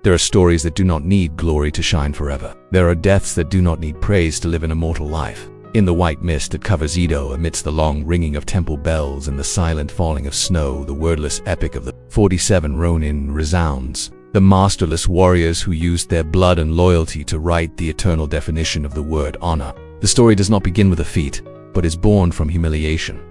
There are stories that do not need glory to shine forever. There are deaths that do not need praise to live an immortal life. In the white mist that covers Edo, amidst the long ringing of temple bells and the silent falling of snow, the wordless epic of the 47 Ronin resounds. The masterless warriors who used their blood and loyalty to write the eternal definition of the word honor. The story does not begin with a feat, but is born from humiliation.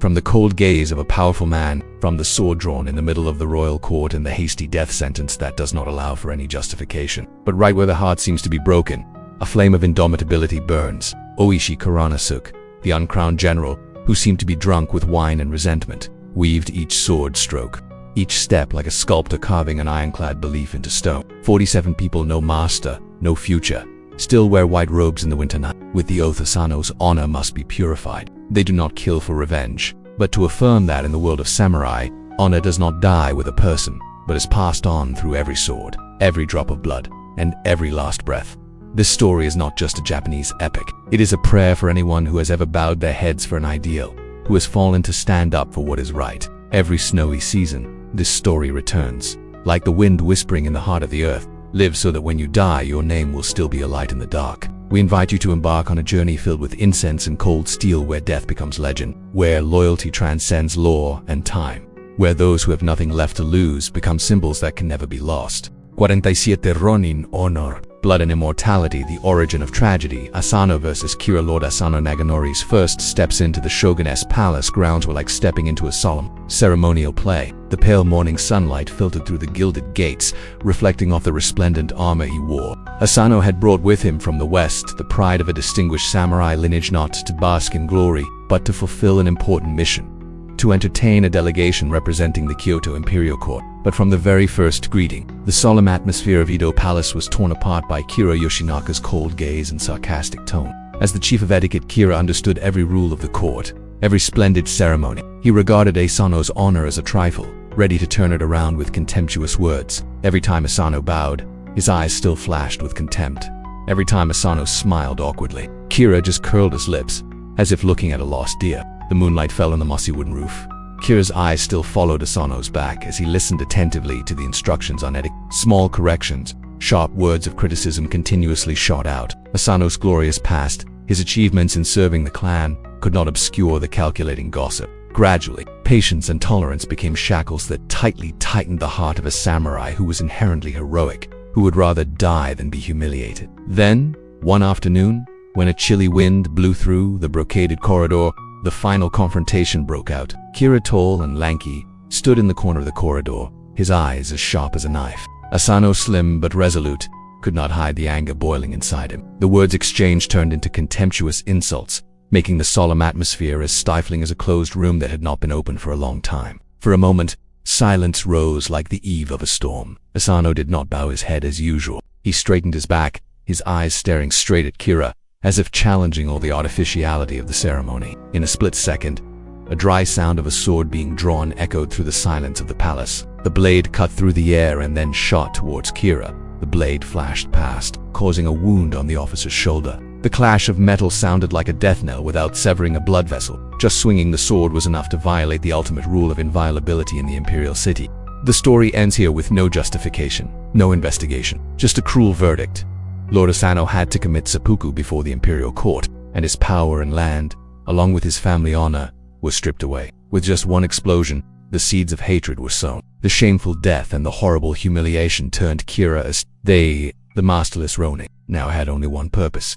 From the cold gaze of a powerful man, from the sword drawn in the middle of the royal court and the hasty death sentence that does not allow for any justification. But right where the heart seems to be broken, a flame of indomitability burns. Oishi Kuranasuke, the uncrowned general, who seemed to be drunk with wine and resentment, weaved each sword stroke, each step like a sculptor carving an ironclad belief into stone. 47 people, no master, no future, still wear white robes in the winter night. With the oath, Asano's honor must be purified. They do not kill for revenge, but to affirm that in the world of samurai, honor does not die with a person, but is passed on through every sword, every drop of blood, and every last breath. This story is not just a Japanese epic. It is a prayer for anyone who has ever bowed their heads for an ideal, who has fallen to stand up for what is right. Every snowy season, this story returns. Like the wind whispering in the heart of the earth, live so that when you die, your name will still be a light in the dark. We invite you to embark on a journey filled with incense and cold steel, where death becomes legend, where loyalty transcends law and time, where those who have nothing left to lose become symbols that can never be lost. 47 Ronin, honor, blood and immortality, the origin of tragedy. Asano vs. Kira. Lord Asano Naganori's first steps into the shoguness palace grounds were like stepping into a solemn, ceremonial play. The pale morning sunlight filtered through the gilded gates, reflecting off the resplendent armor he wore. Asano had brought with him from the west the pride of a distinguished samurai lineage, not to bask in glory, but to fulfill an important mission. To entertain a delegation representing the Kyoto Imperial Court. But from the very first greeting, the solemn atmosphere of Edo Palace was torn apart by Kira Yoshinaka's cold gaze and sarcastic tone. As the chief of etiquette, Kira understood every rule of the court, every splendid ceremony. He regarded Asano's honor as a trifle, ready to turn it around with contemptuous words. Every time Asano bowed, his eyes still flashed with contempt. Every time Asano smiled awkwardly, Kira just curled his lips, as if looking at a lost deer. The moonlight fell on the mossy wooden roof. Kira's eyes still followed Asano's back as he listened attentively to the instructions on etiquette. Small corrections, sharp words of criticism continuously shot out. Asano's glorious past, his achievements in serving the clan, could not obscure the calculating gossip. Gradually, patience and tolerance became shackles that tightly tightened the heart of a samurai who was inherently heroic, who would rather die than be humiliated. Then, one afternoon, when a chilly wind blew through the brocaded corridor, the final confrontation broke out. Kira, tall and lanky, stood in the corner of the corridor, his eyes as sharp as a knife. Asano, slim but resolute, could not hide the anger boiling inside him. The words exchanged turned into contemptuous insults, making the solemn atmosphere as stifling as a closed room that had not been opened for a long time. For a moment, silence rose like the eve of a storm. Asano did not bow his head as usual. He straightened his back, his eyes staring straight at Kira, as if challenging all the artificiality of the ceremony. In a split second, a dry sound of a sword being drawn echoed through the silence of the palace. The blade cut through the air and then shot towards Kira. The blade flashed past, causing a wound on the officer's shoulder. The clash of metal sounded like a death knell without severing a blood vessel. Just swinging the sword was enough to violate the ultimate rule of inviolability in the imperial city. The story ends here with no justification, no investigation, just a cruel verdict. Lord Asano had to commit seppuku before the imperial court, and his power and land, along with his family honor, was stripped away. With just one explosion, the seeds of hatred were sown. The shameful death and the horrible humiliation turned Kira as the masterless Ronin, now had only one purpose: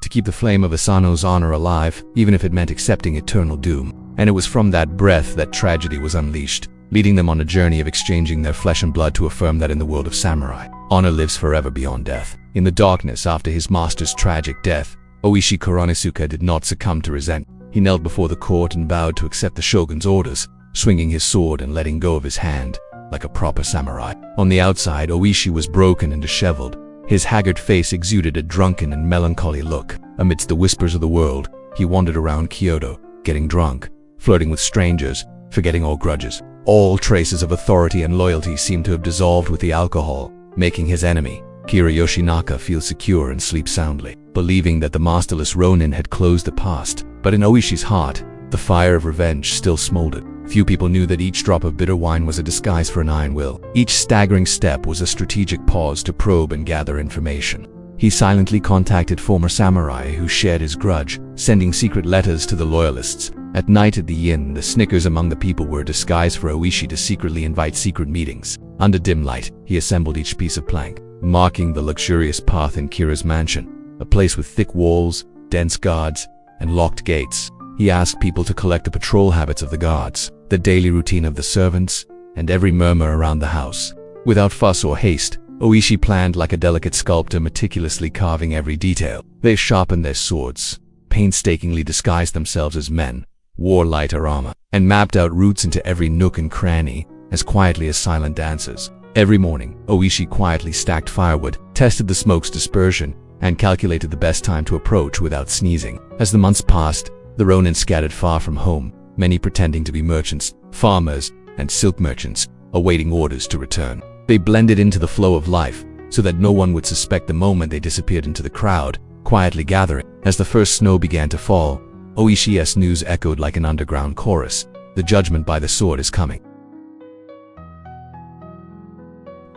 to keep the flame of Asano's honor alive, even if it meant accepting eternal doom. And it was from that breath that tragedy was unleashed, leading them on a journey of exchanging their flesh and blood to affirm that in the world of samurai, honor lives forever beyond death. In the darkness after his master's tragic death, Oishi Kuranasuke did not succumb to resentment. He knelt before the court and bowed to accept the shogun's orders, swinging his sword and letting go of his hand, like a proper samurai. On the outside, Oishi was broken and disheveled. His haggard face exuded a drunken and melancholy look. Amidst the whispers of the world, he wandered around Kyoto, getting drunk, flirting with strangers, forgetting all grudges. All traces of authority and loyalty seemed to have dissolved with the alcohol, making his enemy, Kira Yoshinaka, feel secure and sleep soundly, believing that the masterless Ronin had closed the past. But in Oishi's heart, the fire of revenge still smoldered. Few people knew that each drop of bitter wine was a disguise for an iron will. Each staggering step was a strategic pause to probe and gather information. He silently contacted former samurai who shared his grudge, sending secret letters to the loyalists. At night at the inn, the snickers among the people were a disguise for Oishi to secretly invite secret meetings. Under dim light, he assembled each piece of plank, marking the luxurious path in Kira's mansion, a place with thick walls, dense guards, and locked gates. He asked people to collect the patrol habits of the guards, the daily routine of the servants, and every murmur around the house. Without fuss or haste, Oishi planned like a delicate sculptor, meticulously carving every detail. They sharpened their swords, painstakingly disguised themselves as men, wore lighter armor, and mapped out routes into every nook and cranny as quietly as silent dancers. Every morning, Oishi quietly stacked firewood, tested the smoke's dispersion, and calculated the best time to approach without sneezing. As the months passed, the Ronin scattered far from home, many pretending to be merchants, farmers, and silk merchants, awaiting orders to return. They blended into the flow of life, so that no one would suspect the moment they disappeared into the crowd, quietly gathering. As the first snow began to fall, Oishi's news echoed like an underground chorus. The judgment by the sword is coming.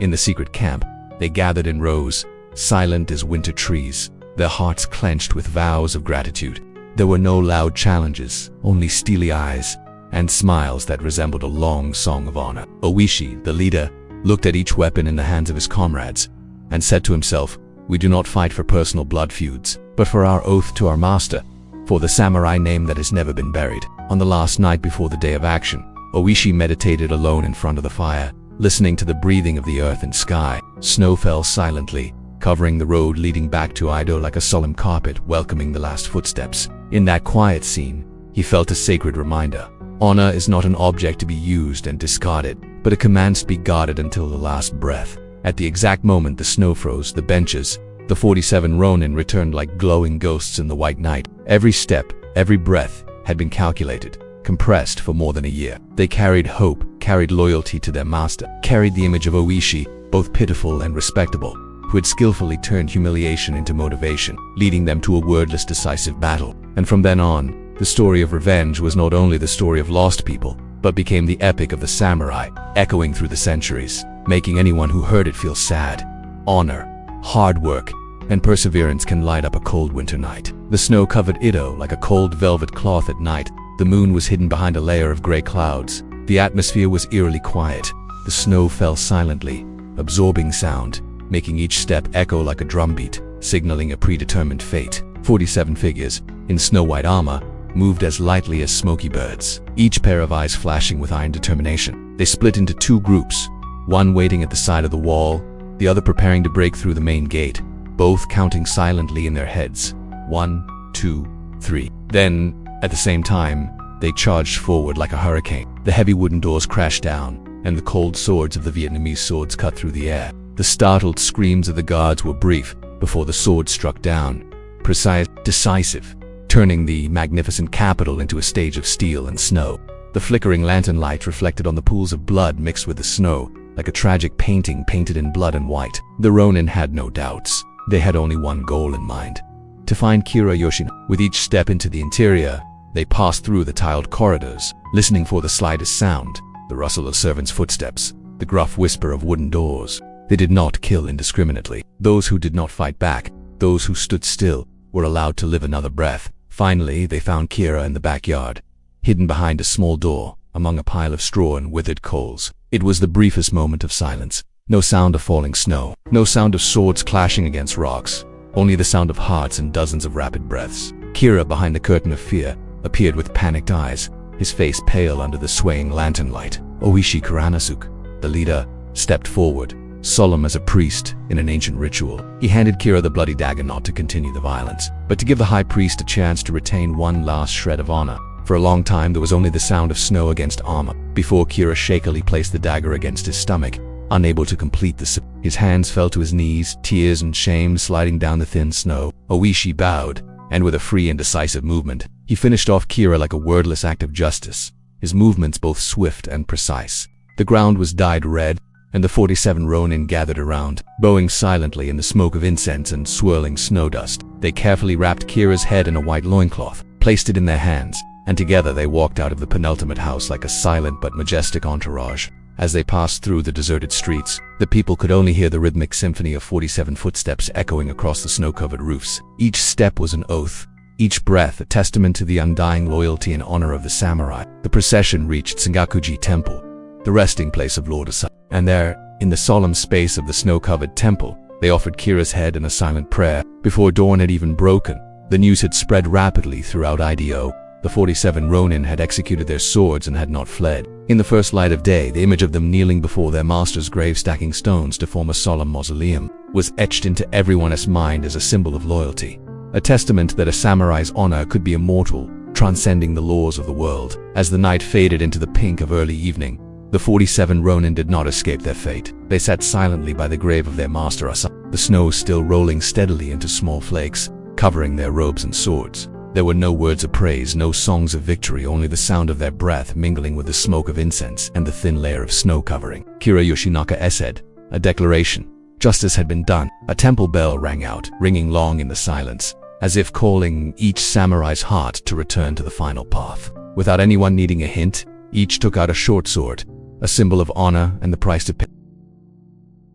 In the secret camp, they gathered in rows, silent as winter trees, their hearts clenched with vows of gratitude. There were no loud challenges, only steely eyes, and smiles that resembled a long song of honor. Oishi, the leader, looked at each weapon in the hands of his comrades, and said to himself, "We do not fight for personal blood feuds, but for our oath to our master, for the samurai name that has never been buried." On the last night before the day of action, Oishi meditated alone in front of the fire, listening to the breathing of the earth and sky. Snow fell silently, covering the road leading back to Ido like a solemn carpet welcoming the last footsteps. In that quiet scene, he felt a sacred reminder. Honor is not an object to be used and discarded, but a command to be guarded until the last breath. At the exact moment the snow froze, the benches, the 47 Ronin returned like glowing ghosts in the white night. Every step, every breath had been calculated, compressed for more than a year. They carried hope, carried loyalty to their master, carried the image of Oishi, both pitiful and respectable, who had skillfully turned humiliation into motivation, leading them to a wordless decisive battle. And from then on, the story of revenge was not only the story of lost people, but became the epic of the samurai, echoing through the centuries, making anyone who heard it feel sad. Honor, hard work, and perseverance can light up a cold winter night. The snow covered Ido like a cold velvet cloth at night. The moon was hidden behind a layer of gray clouds. The atmosphere was eerily quiet. The snow fell silently, absorbing sound, making each step echo like a drumbeat, signaling a predetermined fate. 47 figures, in snow-white armor, moved as lightly as smoky birds, each pair of eyes flashing with iron determination. They split into two groups, one waiting at the side of the wall, the other preparing to break through the main gate, both counting silently in their heads. 1, 2, 3. Then, at the same time, they charged forward like a hurricane. The heavy wooden doors crashed down, and the cold swords of the Vietnamese swords cut through the air. The startled screams of the guards were brief before the swords struck down, precise, decisive, turning the magnificent capital into a stage of steel and snow. The flickering lantern light reflected on the pools of blood mixed with the snow, like a tragic painting painted in blood and white. The Ronin had no doubts. They had only one goal in mind: to find Kira Yoshinaka. With each step into the interior, they passed through the tiled corridors, listening for the slightest sound, the rustle of servants' footsteps, the gruff whisper of wooden doors. They did not kill indiscriminately. Those who did not fight back, those who stood still, were allowed to live another breath. Finally, they found Kira in the backyard, hidden behind a small door, among a pile of straw and withered coals. It was the briefest moment of silence. No sound of falling snow, no sound of swords clashing against rocks, only the sound of hearts and dozens of rapid breaths. Kira, behind the curtain of fear, appeared with panicked eyes, his face pale under the swaying lantern light. Oishi Kuranasuke, the leader, stepped forward, solemn as a priest in an ancient ritual. He handed Kira the bloody dagger, not to continue the violence, but to give the high priest a chance to retain one last shred of honor. For a long time there was only the sound of snow against armor, before Kira shakily placed the dagger against his stomach, unable to complete the His hands fell to his knees, tears and shame sliding down the thin snow. Oishi bowed, and with a free and decisive movement, he finished off Kira like a wordless act of justice, his movements both swift and precise. The ground was dyed red, and the 47 Ronin gathered around, bowing silently in the smoke of incense and swirling snow dust. They carefully wrapped Kira's head in a white loincloth, placed it in their hands, and together they walked out of the penultimate house like a silent but majestic entourage. As they passed through the deserted streets, the people could only hear the rhythmic symphony of 47 footsteps echoing across the snow-covered roofs. Each step was an oath, each breath a testament to the undying loyalty and honor of the samurai. The procession reached Sengakuji Temple, the resting place of Lord Asano, and there, in the solemn space of the snow-covered temple, they offered Kira's head in a silent prayer. Before dawn had even broken, the news had spread rapidly throughout Ido. The 47 Ronin had executed their swords and had not fled. In the first light of day, the image of them kneeling before their master's grave, stacking stones to form a solemn mausoleum, was etched into everyone's mind as a symbol of loyalty, a testament that a samurai's honor could be immortal, transcending the laws of the world. As the night faded into the pink of early evening, the 47 Ronin did not escape their fate. They sat silently by the grave of their master Asano, the snow still rolling steadily into small flakes, covering their robes and swords. There were no words of praise, no songs of victory, only the sound of their breath mingling with the smoke of incense and the thin layer of snow covering. Kira Yoshinaka said, a declaration. Justice had been done. A temple bell rang out, ringing long in the silence, as if calling each samurai's heart to return to the final path. Without anyone needing a hint, each took out a short sword, a symbol of honor and the price to pay.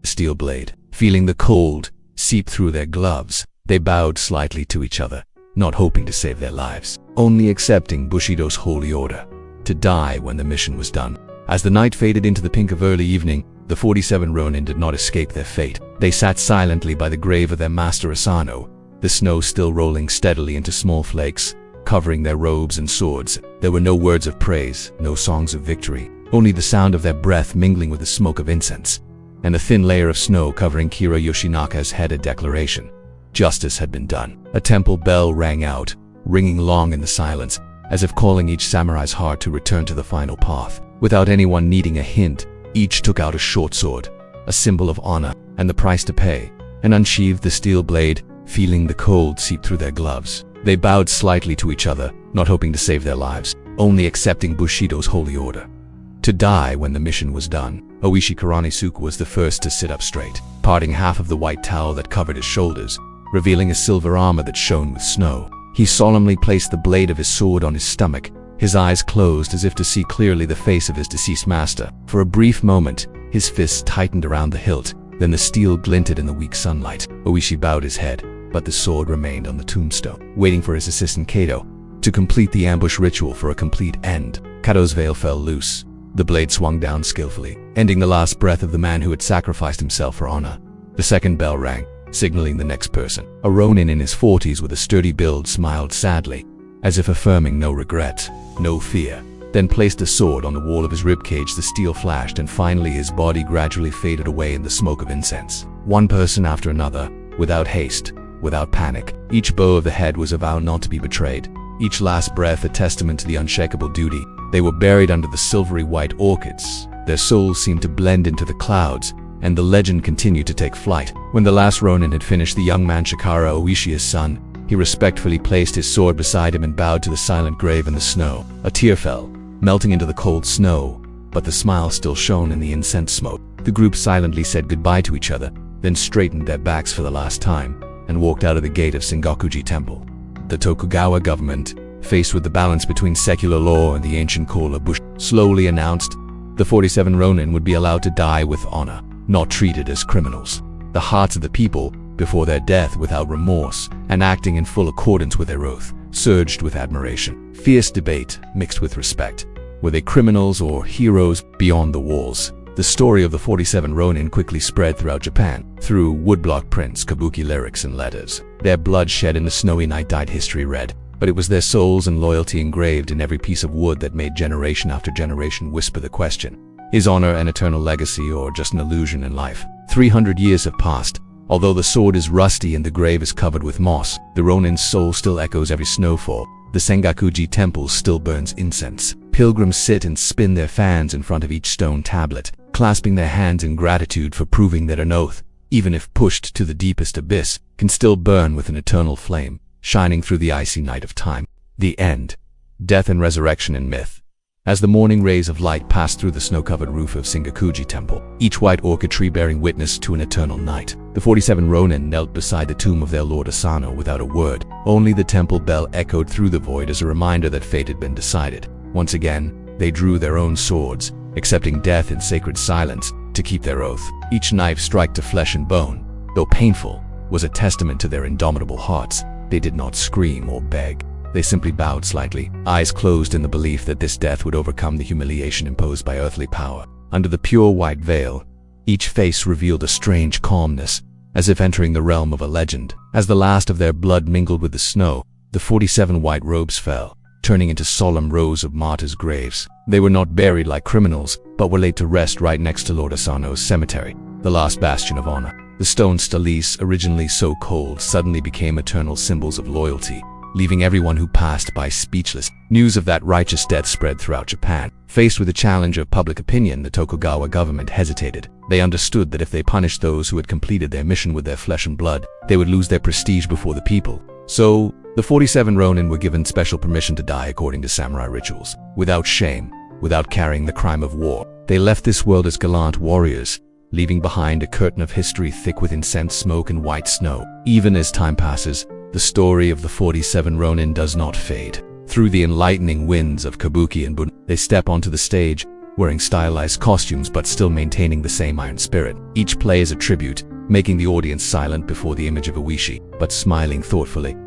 Steel blade. Feeling the cold seep through their gloves, they bowed slightly to each other, not hoping to save their lives, only accepting Bushidō's holy order, to die when the mission was done. As the night faded into the pink of early evening, the 47 Ronin did not escape their fate. They sat silently by the grave of their master Asano, the snow still rolling steadily into small flakes, covering their robes and swords. There were no words of praise, no songs of victory, only the sound of their breath mingling with the smoke of incense, and the thin layer of snow covering Kira Yoshinaka's head. A declaration. Justice had been done. A temple bell rang out, ringing long in the silence, as if calling each samurai's heart to return to the final path. Without anyone needing a hint, each took out a short sword, a symbol of honor and the price to pay, and unsheathed the steel blade. Feeling the cold seep through their gloves, they bowed slightly to each other, not hoping to save their lives, only accepting Bushidō's holy order, to die when the mission was done. Oishi Kuranisuke was the first to sit up straight, parting half of the white towel that covered his shoulders, revealing a silver armor that shone with snow. He solemnly placed the blade of his sword on his stomach, his eyes closed as if to see clearly the face of his deceased master. For a brief moment, his fists tightened around the hilt, then the steel glinted in the weak sunlight. Oishi bowed his head, but the sword remained on the tombstone, waiting for his assistant Kato to complete the ambush ritual for a complete end. Kato's veil fell loose. The blade swung down skillfully, ending the last breath of the man who had sacrificed himself for honor. The second bell rang, signaling the next person. A Ronin in his 40s with a sturdy build smiled sadly, as if affirming no regret, no fear, then placed a sword on the wall of his ribcage. The steel flashed, and finally his body gradually faded away in the smoke of incense. One person after another, without haste, without panic. Each bow of the head was a vow not to be betrayed, each last breath a testament to the unshakable duty. They were buried under the silvery white orchids. Their souls seemed to blend into the clouds, and the legend continued to take flight. When the last Ronin had finished, the young man Shikara, Oishi's son, he respectfully placed his sword beside him and bowed to the silent grave in the snow. A tear fell, melting into the cold snow, but the smile still shone in the incense smoke. The group silently said goodbye to each other, then straightened their backs for the last time, and walked out of the gate of Sengakuji Temple. The Tokugawa government, faced with the balance between secular law and the ancient call of Bushidō, slowly announced the 47 Ronin would be allowed to die with honor, not treated as criminals. The hearts of the people, before their death without remorse and acting in full accordance with their oath, surged with admiration. Fierce debate mixed with respect. Were they criminals or heroes? Beyond the walls, the story of the 47 Ronin quickly spread throughout Japan, through woodblock prints, kabuki lyrics, and letters. Their blood shed in the snowy night dyed history red, but it was their souls and loyalty engraved in every piece of wood that made generation after generation whisper the question: is honor an eternal legacy or just an illusion in life? 300 years have passed. Although the sword is rusty and the grave is covered with moss, the Ronin's soul still echoes every snowfall. The Sengakuji temple still burns incense. Pilgrims sit and spin their fans in front of each stone tablet, clasping their hands in gratitude for proving that an oath, even if pushed to the deepest abyss, can still burn with an eternal flame, shining through the icy night of time. The end. Death and resurrection in myth, as the morning rays of light passed through the snow-covered roof of Sengakuji Temple, each white orchid tree bearing witness to an eternal night. The 47 Ronin knelt beside the tomb of their lord Asano without a word. Only the temple bell echoed through the void as a reminder that fate had been decided. Once again, they drew their own swords, accepting death in sacred silence to keep their oath. Each knife struck to flesh and bone, though painful, was a testament to their indomitable hearts. They did not scream or beg. They simply bowed slightly, eyes closed in the belief that this death would overcome the humiliation imposed by earthly power. Under the pure white veil, each face revealed a strange calmness, as if entering the realm of a legend. As the last of their blood mingled with the snow, the 47 white robes fell, turning into solemn rows of martyrs' graves. They were not buried like criminals, but were laid to rest right next to Lord Asano's cemetery, the last bastion of honor. The stone stelaes, originally so cold, suddenly became eternal symbols of loyalty, leaving everyone who passed by speechless. News of that righteous death spread throughout Japan. Faced with the challenge of public opinion, the Tokugawa government hesitated. They understood that if they punished those who had completed their mission with their flesh and blood, they would lose their prestige before the people. So, the 47 Ronin were given special permission to die according to samurai rituals, without shame, without carrying the crime of war. They left this world as gallant warriors, leaving behind a curtain of history thick with incense smoke and white snow. Even as time passes, the story of the 47 Ronin does not fade. Through the enlightening winds of Kabuki and Bun, they step onto the stage, wearing stylized costumes but still maintaining the same iron spirit. Each play is a tribute, making the audience silent before the image of Oishi, but smiling thoughtfully,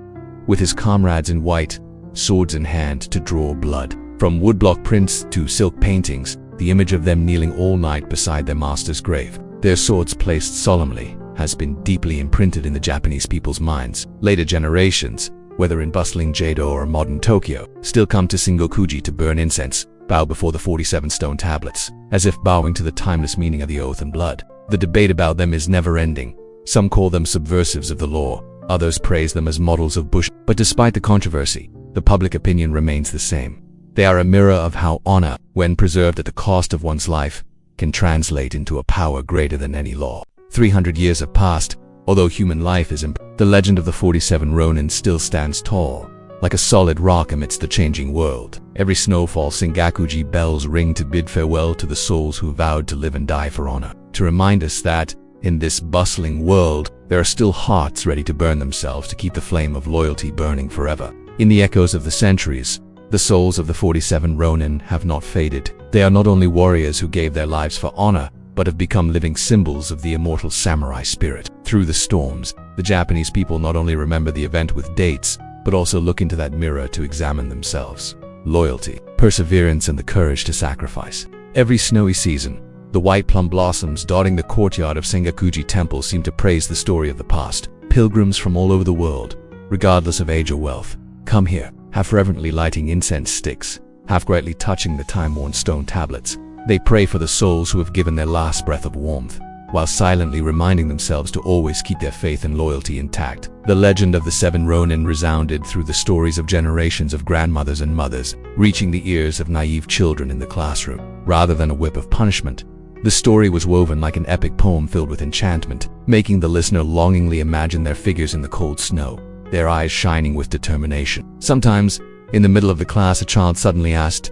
with his comrades in white, swords in hand to draw blood. From woodblock prints to silk paintings, the image of them kneeling all night beside their master's grave, their swords placed solemnly, has been deeply imprinted in the Japanese people's minds. Later generations, whether in bustling Jado or modern Tokyo, still come to Sengakuji to burn incense, bow before the 47 stone tablets, as if bowing to the timeless meaning of the oath and blood. The debate about them is never-ending. Some call them subversives of the law, others praise them as models of Bush. But despite the controversy, the public opinion remains the same. They are a mirror of how honor, when preserved at the cost of one's life, can translate into a power greater than any law. 300 years have passed, although human life is the legend of the 47 Ronin still stands tall, like a solid rock amidst the changing world. Every snowfall, Sengakuji bells ring to bid farewell to the souls who vowed to live and die for honor, to remind us that, in this bustling world, there are still hearts ready to burn themselves to keep the flame of loyalty burning forever. In the echoes of the centuries, the souls of the 47 Ronin have not faded. They are not only warriors who gave their lives for honor, but have become living symbols of the immortal samurai spirit. Through the storms, the Japanese people not only remember the event with dates, but also look into that mirror to examine themselves. Loyalty, perseverance, and the courage to sacrifice. Every snowy season, the white plum blossoms dotting the courtyard of Sengakuji Temple seem to praise the story of the past. Pilgrims from all over the world, regardless of age or wealth, come here, half reverently lighting incense sticks, half gratefully touching the time-worn stone tablets. They pray for the souls who have given their last breath of warmth, while silently reminding themselves to always keep their faith and loyalty intact. The legend of the 7 Ronin resounded through the stories of generations of grandmothers and mothers, reaching the ears of naive children in the classroom. Rather than a whip of punishment, the story was woven like an epic poem filled with enchantment, making the listener longingly imagine their figures in the cold snow, their eyes shining with determination. Sometimes, in the middle of the class, a child suddenly asked,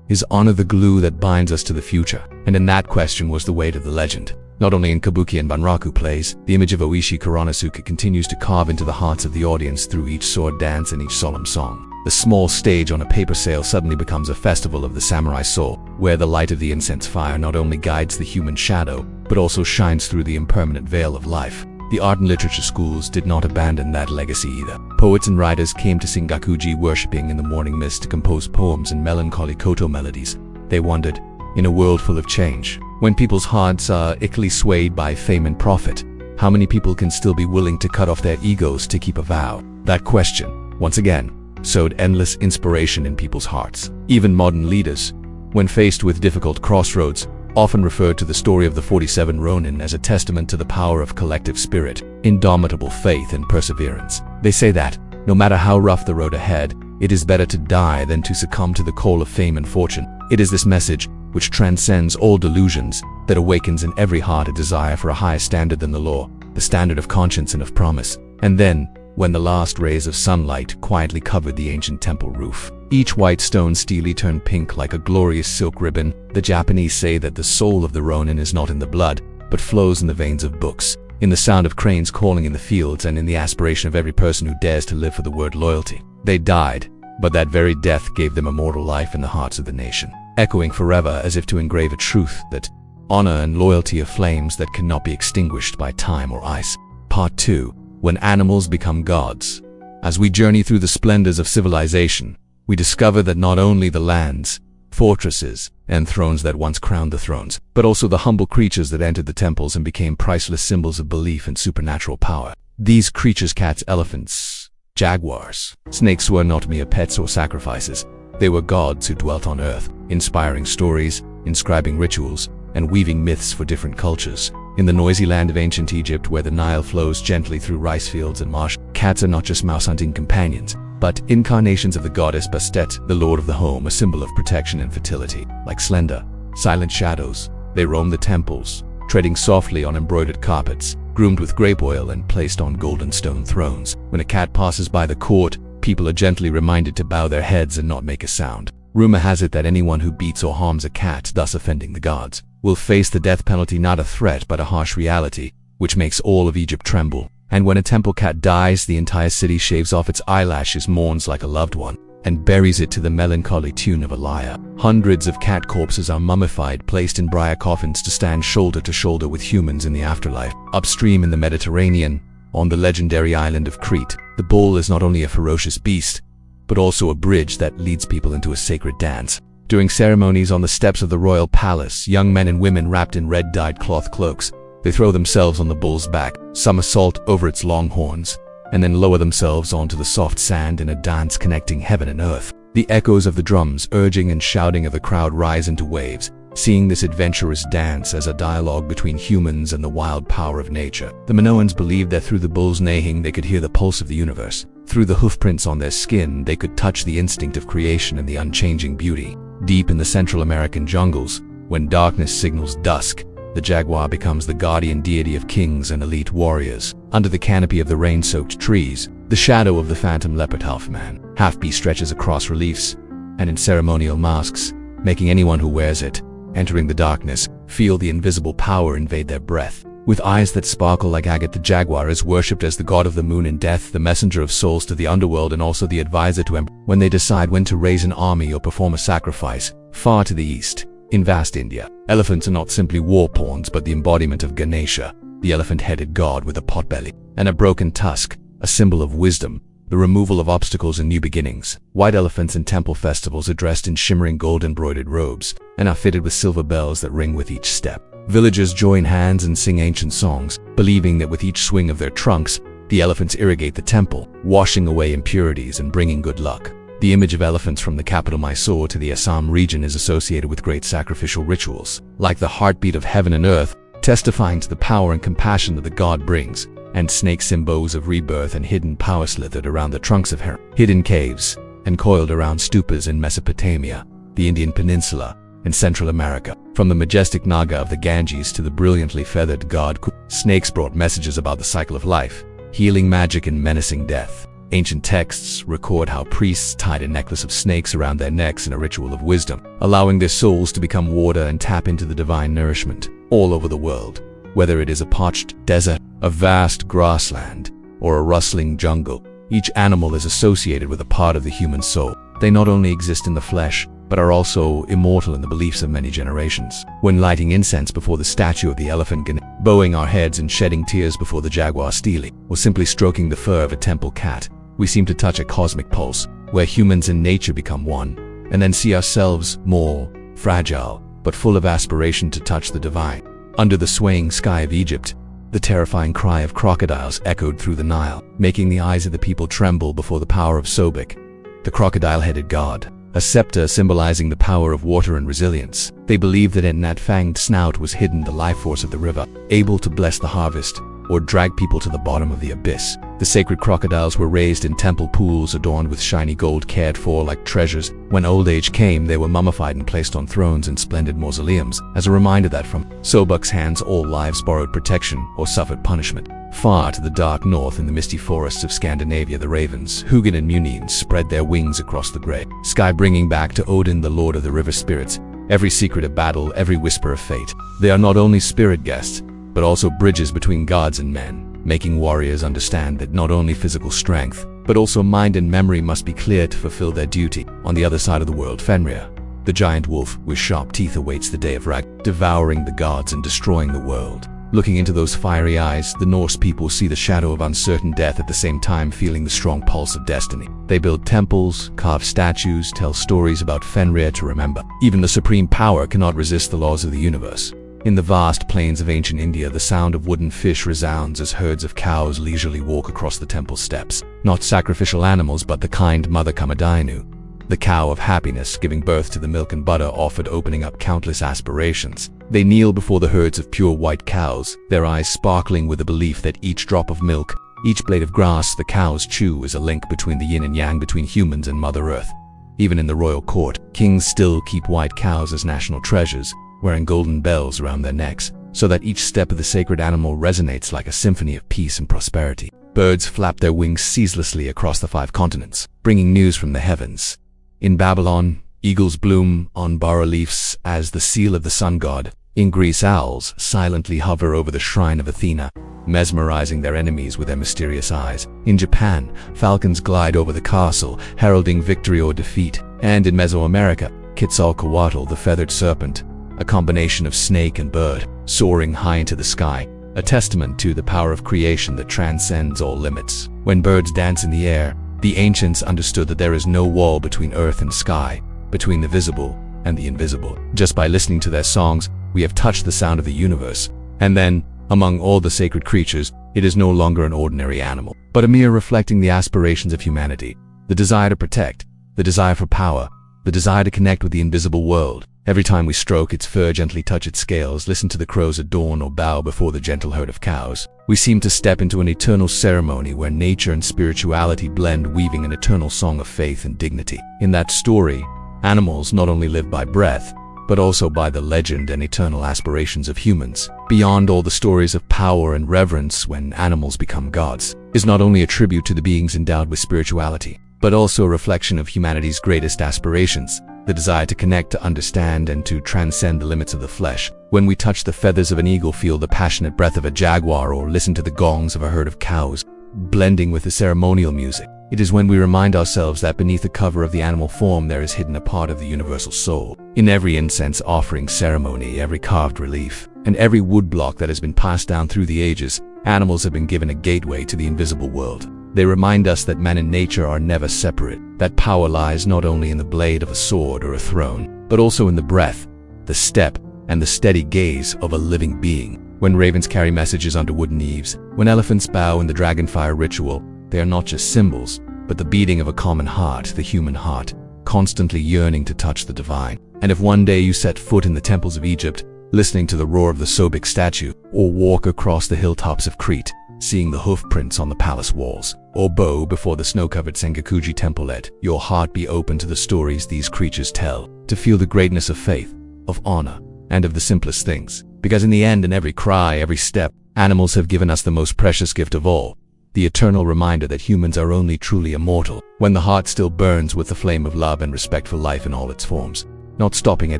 "Is honor the glue that binds us to the future?" And in that question was the weight of the legend. Not only in Kabuki and Banraku plays, the image of Oishi Kuranosuke continues to carve into the hearts of the audience through each sword dance and each solemn song. The small stage on a paper sail suddenly becomes a festival of the samurai soul, where the light of the incense fire not only guides the human shadow, but also shines through the impermanent veil of life. The art and literature schools did not abandon that legacy either. Poets and writers came to Sengakuji worshipping in the morning mist to compose poems and melancholy koto melodies. They wondered, in a world full of change, when people's hearts are icily swayed by fame and profit, how many people can still be willing to cut off their egos to keep a vow? That question, once again, sowed endless inspiration in people's hearts. Even modern leaders, when faced with difficult crossroads, often referred to the story of the 47 Ronin as a testament to the power of collective spirit, indomitable faith, and perseverance. They say that, no matter how rough the road ahead, it is better to die than to succumb to the call of fame and fortune. It is this message, which transcends all delusions, that awakens in every heart a desire for a higher standard than the law, the standard of conscience and of promise. And then, when the last rays of sunlight quietly covered the ancient temple roof. Each white stone steely turned pink like a glorious silk ribbon. The Japanese say that the soul of the Ronin is not in the blood, but flows in the veins of books, in the sound of cranes calling in the fields, and in the aspiration of every person who dares to live for the word loyalty. They died, but that very death gave them immortal life in the hearts of the nation, echoing forever as if to engrave a truth that honor and loyalty are flames that cannot be extinguished by time or ice. Part 2. When animals become gods. As we journey through the splendors of civilization, we discover that not only the lands, fortresses, and thrones that once crowned the thrones, but also the humble creatures that entered the temples and became priceless symbols of belief in supernatural power. These creatures, cats, elephants, jaguars, snakes, were not mere pets or sacrifices. They were gods who dwelt on earth, inspiring stories, inscribing rituals, and weaving myths for different cultures. In the noisy land of ancient Egypt, where the Nile flows gently through rice fields and marsh, cats are not just mouse-hunting companions, but incarnations of the goddess Bastet, the lord of the home, a symbol of protection and fertility. Like slender, silent shadows, they roam the temples, treading softly on embroidered carpets, groomed with grape oil and placed on golden stone thrones. When a cat passes by the court, people are gently reminded to bow their heads and not make a sound. Rumor has it that anyone who beats or harms a cat, thus offending the gods, will face the death penalty, not a threat but a harsh reality, which makes all of Egypt tremble. And when a temple cat dies, the entire city shaves off its eyelashes, mourns like a loved one, and buries it to the melancholy tune of a lyre. Hundreds of cat corpses are mummified, placed in briar coffins to stand shoulder to shoulder with humans in the afterlife. Upstream in the Mediterranean, on the legendary island of Crete, the bull is not only a ferocious beast, but also a bridge that leads people into a sacred dance. During ceremonies on the steps of the royal palace, young men and women wrapped in red dyed cloth cloaks, they throw themselves on the bull's back, somersault over its long horns, and then lower themselves onto the soft sand in a dance connecting heaven and earth. The echoes of the drums, urging and shouting of the crowd rise into waves, seeing this adventurous dance as a dialogue between humans and the wild power of nature. The Minoans believed that through the bull's neighing they could hear the pulse of the universe. Through the hoofprints on their skin, they could touch the instinct of creation and the unchanging beauty. Deep in the Central American jungles, when darkness signals dusk, the jaguar becomes the guardian deity of kings and elite warriors. Under the canopy of the rain-soaked trees, the shadow of the phantom leopard half-man, half-beast stretches across reliefs and in ceremonial masks, making anyone who wears it, entering the darkness, feel the invisible power invade their breath. With eyes that sparkle like agate, the jaguar is worshipped as the god of the moon and death, the messenger of souls to the underworld, and also the advisor to emperors when they decide when to raise an army or perform a sacrifice. Far to the east, in vast India, elephants are not simply war pawns but the embodiment of Ganesha, the elephant-headed god with a potbelly and a broken tusk, a symbol of wisdom, the removal of obstacles and new beginnings. White elephants in temple festivals are dressed in shimmering gold-embroidered robes and are fitted with silver bells that ring with each step. Villagers join hands and sing ancient songs, believing that with each swing of their trunks, the elephants irrigate the temple, washing away impurities and bringing good luck. The image of elephants from the capital Mysore to the Assam region is associated with great sacrificial rituals, like the heartbeat of heaven and earth, testifying to the power and compassion that the god brings, and snake symbols of rebirth and hidden power slithered around the trunks of her. Hidden caves, and coiled around stupas in Mesopotamia, the Indian peninsula, in Central America. From the majestic Naga of the Ganges to the brilliantly feathered god, snakes brought messages about the cycle of life, healing magic and menacing death. Ancient texts record how priests tied a necklace of snakes around their necks in a ritual of wisdom, allowing their souls to become water and tap into the divine nourishment. All over the world, whether it is a parched desert, a vast grassland, or a rustling jungle, each animal is associated with a part of the human soul. They not only exist in the flesh, but are also immortal in the beliefs of many generations. When lighting incense before the statue of the elephant, bowing our heads and shedding tears before the jaguar Stele, or simply stroking the fur of a temple cat, we seem to touch a cosmic pulse, where humans and nature become one, and then see ourselves more fragile, but full of aspiration to touch the divine. Under the swaying sky of Egypt, the terrifying cry of crocodiles echoed through the Nile, making the eyes of the people tremble before the power of Sobek, the crocodile-headed god, a scepter symbolizing the power of water and resilience. They believed that in that fanged snout was hidden the life force of the river, able to bless the harvest or drag people to the bottom of the abyss. The sacred crocodiles were raised in temple pools adorned with shiny gold, cared for like treasures. When old age came, they were mummified and placed on thrones in splendid mausoleums, as a reminder that from Sobek's hands all lives borrowed protection or suffered punishment. Far to the dark north in the misty forests of Scandinavia, the ravens, Hugin and Munin, spread their wings across the gray sky, bringing back to Odin, the lord of the river spirits, every secret of battle, every whisper of fate. They are not only spirit guests, but also bridges between gods and men, making warriors understand that not only physical strength, but also mind and memory must be clear to fulfill their duty. On the other side of the world, Fenrir, the giant wolf with sharp teeth, awaits the day of Rag, devouring the gods and destroying the world. Looking into those fiery eyes, the Norse people see the shadow of uncertain death, at the same time feeling the strong pulse of destiny. They build temples, carve statues, tell stories about Fenrir to remember. Even the supreme power cannot resist the laws of the universe. In the vast plains of ancient India, the sound of wooden fish resounds as herds of cows leisurely walk across the temple steps. Not sacrificial animals, but the kind mother Kamadinu, the cow of happiness, giving birth to the milk and butter offered, opening up countless aspirations. They kneel before the herds of pure white cows, their eyes sparkling with the belief that each drop of milk, each blade of grass the cows chew is a link between the yin and yang, between humans and Mother Earth. Even in the royal court, kings still keep white cows as national treasures, wearing golden bells around their necks, so that each step of the sacred animal resonates like a symphony of peace and prosperity. Birds flap their wings ceaselessly across the 5 continents, bringing news from the heavens. In Babylon, eagles bloom on bas-reliefs as the seal of the sun god. In Greece, owls silently hover over the shrine of Athena, mesmerizing their enemies with their mysterious eyes. In Japan, falcons glide over the castle, heralding victory or defeat. And in Mesoamerica, Quetzalcoatl, the feathered serpent, a combination of snake and bird, soaring high into the sky, a testament to the power of creation that transcends all limits. When birds dance in the air, the ancients understood that there is no wall between earth and sky, between the visible and the invisible. Just by listening to their songs, we have touched the sound of the universe. And then, among all the sacred creatures, it is no longer an ordinary animal, but a mirror reflecting the aspirations of humanity, the desire to protect, the desire for power, the desire to connect with the invisible world. Every time we stroke its fur, gently touch its scales, listen to the crows at dawn, or bow before the gentle herd of cows, we seem to step into an eternal ceremony where nature and spirituality blend, weaving an eternal song of faith and dignity. In that story, animals not only live by breath, but also by the legend and eternal aspirations of humans. Beyond all the stories of power and reverence, when animals become gods, is not only a tribute to the beings endowed with spirituality, but also a reflection of humanity's greatest aspirations, the desire to connect, to understand, and to transcend the limits of the flesh. When we touch the feathers of an eagle, feel the passionate breath of a jaguar, or listen to the gongs of a herd of cows, blending with the ceremonial music, it is when we remind ourselves that beneath the cover of the animal form there is hidden a part of the universal soul. In every incense offering ceremony, every carved relief, and every woodblock that has been passed down through the ages, animals have been given a gateway to the invisible world. They remind us that man and nature are never separate, that power lies not only in the blade of a sword or a throne, but also in the breath, the step, and the steady gaze of a living being. When ravens carry messages under wooden eaves, when elephants bow in the dragonfire ritual, they are not just symbols, but the beating of a common heart, the human heart, constantly yearning to touch the divine. And if one day you set foot in the temples of Egypt, listening to the roar of the Sobek statue, or walk across the hilltops of Crete, seeing the hoof prints on the palace walls, or bow before the snow-covered Sengakuji temple, let your heart be open to the stories these creatures tell, to feel the greatness of faith, of honor, and of the simplest things. Because in the end, in every cry, every step, animals have given us the most precious gift of all, the eternal reminder that humans are only truly immortal when the heart still burns with the flame of love and respect for life in all its forms. Not stopping at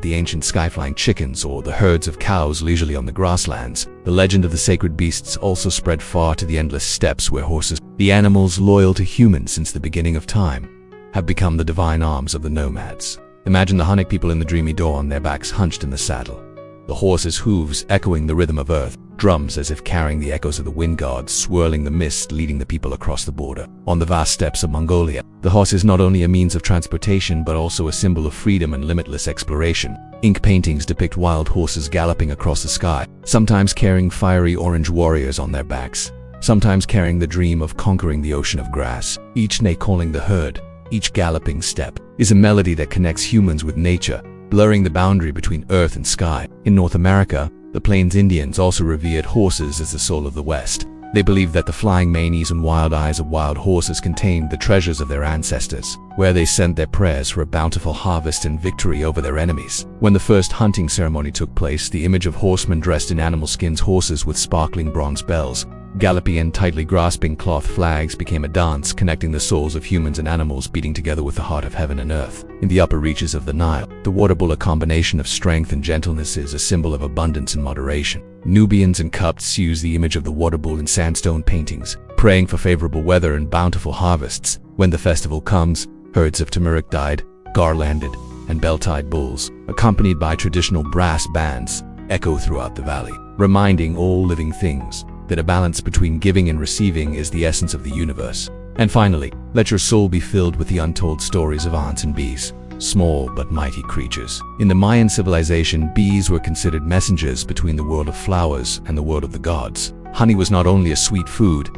the ancient sky-flying chickens or the herds of cows leisurely on the grasslands, the legend of the sacred beasts also spread far to the endless steppes where horses, the animals loyal to humans since the beginning of time, have become the divine arms of the nomads. Imagine the Hunnic people in the dreamy dawn, their backs hunched in the saddle, the horses' hooves echoing the rhythm of earth, drums as if carrying the echoes of the wind gods, swirling the mist, leading the people across the border. On the vast steppes of Mongolia, the horse is not only a means of transportation but also a symbol of freedom and limitless exploration. Ink paintings depict wild horses galloping across the sky, sometimes carrying fiery orange warriors on their backs, sometimes carrying the dream of conquering the ocean of grass. Each neigh calling the herd, each galloping step, is a melody that connects humans with nature, blurring the boundary between earth and sky. In North America, the Plains Indians also revered horses as the soul of the West. They believed that the flying manes and wild eyes of wild horses contained the treasures of their ancestors, where they sent their prayers for a bountiful harvest and victory over their enemies. When the first hunting ceremony took place, the image of horsemen dressed in animal skins, horses with sparkling bronze bells, Gallopy and tightly grasping cloth flags became a dance connecting the souls of humans and animals beating together with the heart of heaven and earth. In the upper reaches of the Nile, the water bull, a combination of strength and gentleness, is a symbol of abundance and moderation. Nubians and Copts use the image of the water bull in sandstone paintings, praying for favorable weather and bountiful harvests. When the festival comes, herds of turmeric-dyed, garlanded, and bell-tied bulls, accompanied by traditional brass bands, echo throughout the valley, reminding all living things that a balance between giving and receiving is the essence of the universe. And finally, let your soul be filled with the untold stories of ants and bees, small but mighty creatures. In the Mayan civilization, bees were considered messengers between the world of flowers and the world of the gods. Honey was not only a sweet food,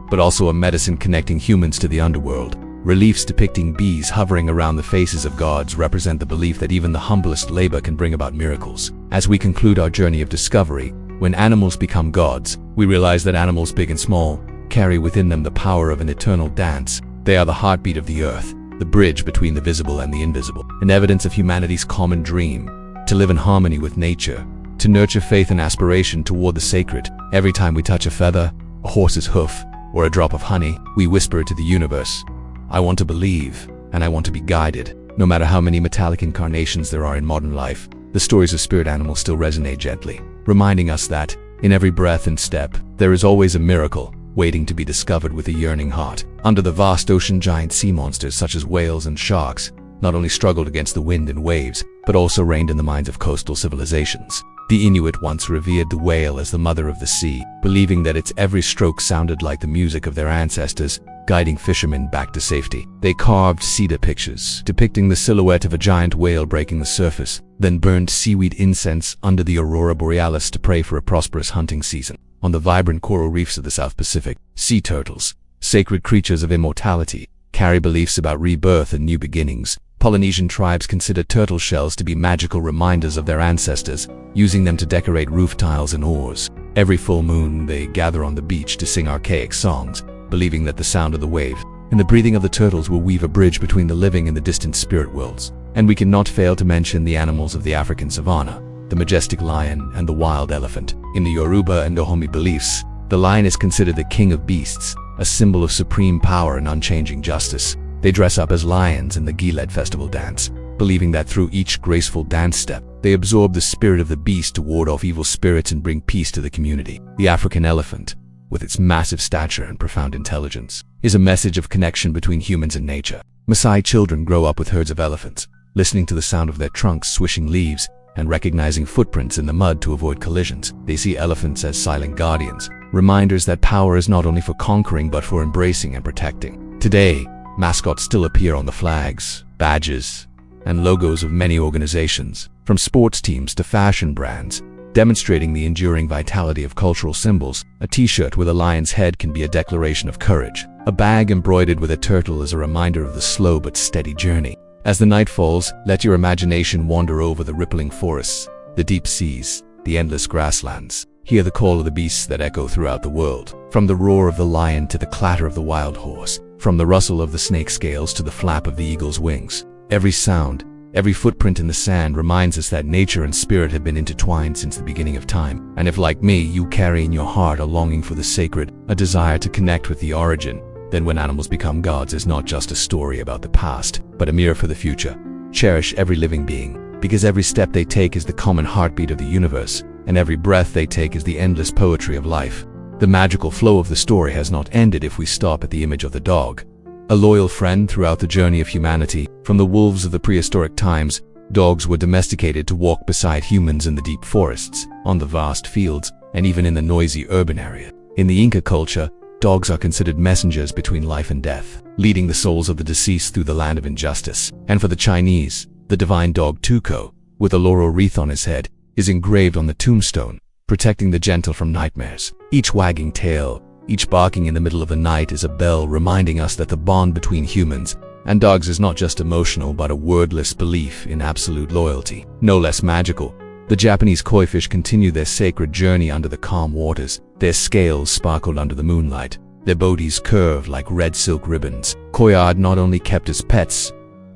but also a medicine connecting humans to the underworld. Reliefs depicting bees hovering around the faces of gods represent the belief that even the humblest labor can bring about miracles. As we conclude our journey of discovery, when animals become gods, we realize that animals big and small carry within them the power of an eternal dance. They are the heartbeat of the earth, the bridge between the visible and the invisible, an evidence of humanity's common dream, to live in harmony with nature, to nurture faith and aspiration toward the sacred. Every time we touch a feather, a horse's hoof, or a drop of honey, we whisper to the universe, I want to believe, and I want to be guided. No matter how many metallic incarnations there are in modern life, the stories of spirit animals still resonate gently, reminding us that, in every breath and step, there is always a miracle waiting to be discovered with a yearning heart. Under the vast ocean, giant sea monsters such as whales and sharks not only struggled against the wind and waves, but also reigned in the minds of coastal civilizations. The Inuit once revered the whale as the mother of the sea, believing that its every stroke sounded like the music of their ancestors, guiding fishermen back to safety. They carved cedar pictures depicting the silhouette of a giant whale breaking the surface, then burned seaweed incense under the aurora borealis to pray for a prosperous hunting season. On the vibrant coral reefs of the South Pacific, sea turtles, sacred creatures of immortality, carry beliefs about rebirth and new beginnings. Polynesian tribes consider turtle shells to be magical reminders of their ancestors, using them to decorate roof tiles and oars. Every full moon, they gather on the beach to sing archaic songs, believing that the sound of the wave and the breathing of the turtles will weave a bridge between the living and the distant spirit worlds. And we cannot fail to mention the animals of the African savanna, the majestic lion and the wild elephant. In the Yoruba and Dahomey beliefs, the lion is considered the king of beasts, a symbol of supreme power and unchanging justice. They dress up as lions in the Gilet festival dance, believing that through each graceful dance step, they absorb the spirit of the beast to ward off evil spirits and bring peace to the community. The African elephant, with its massive stature and profound intelligence, is a message of connection between humans and nature. Maasai children grow up with herds of elephants, listening to the sound of their trunks swishing leaves and recognizing footprints in the mud to avoid collisions. They see elephants as silent guardians, reminders that power is not only for conquering but for embracing and protecting. Today, mascots still appear on the flags, badges, and logos of many organizations, from sports teams to fashion brands, demonstrating the enduring vitality of cultural symbols. A t-shirt with a lion's head can be a declaration of courage. A bag embroidered with a turtle is a reminder of the slow but steady journey. As the night falls, let your imagination wander over the rippling forests, the deep seas, the endless grasslands. Hear the call of the beasts that echo throughout the world, from the roar of the lion to the clatter of the wild horse, from the rustle of the snake's scales to the flap of the eagle's wings. Every sound, every footprint in the sand reminds us that nature and spirit have been intertwined since the beginning of time. And if, like me, you carry in your heart a longing for the sacred, a desire to connect with the origin, then When Animals Become Gods is not just a story about the past, but a mirror for the future. Cherish every living being, because every step they take is the common heartbeat of the universe, and every breath they take is the endless poetry of life. The magical flow of the story has not ended if we stop at the image of the dog. A loyal friend throughout the journey of humanity, from the wolves of the prehistoric times, dogs were domesticated to walk beside humans in the deep forests, on the vast fields, and even in the noisy urban area. In the Inca culture, dogs are considered messengers between life and death, leading the souls of the deceased through the land of injustice. And for the Chinese, the divine dog Tuco, with a laurel wreath on his head, is engraved on the tombstone, protecting the gentle from nightmares. Each wagging tail, each barking in the middle of the night is a bell reminding us that the bond between humans and dogs is not just emotional but a wordless belief in absolute loyalty. No less magical, the Japanese koi fish continue their sacred journey under the calm waters. Their scales sparkled under the moonlight, their bodies curved like red silk ribbons. Koi are not only kept as pets,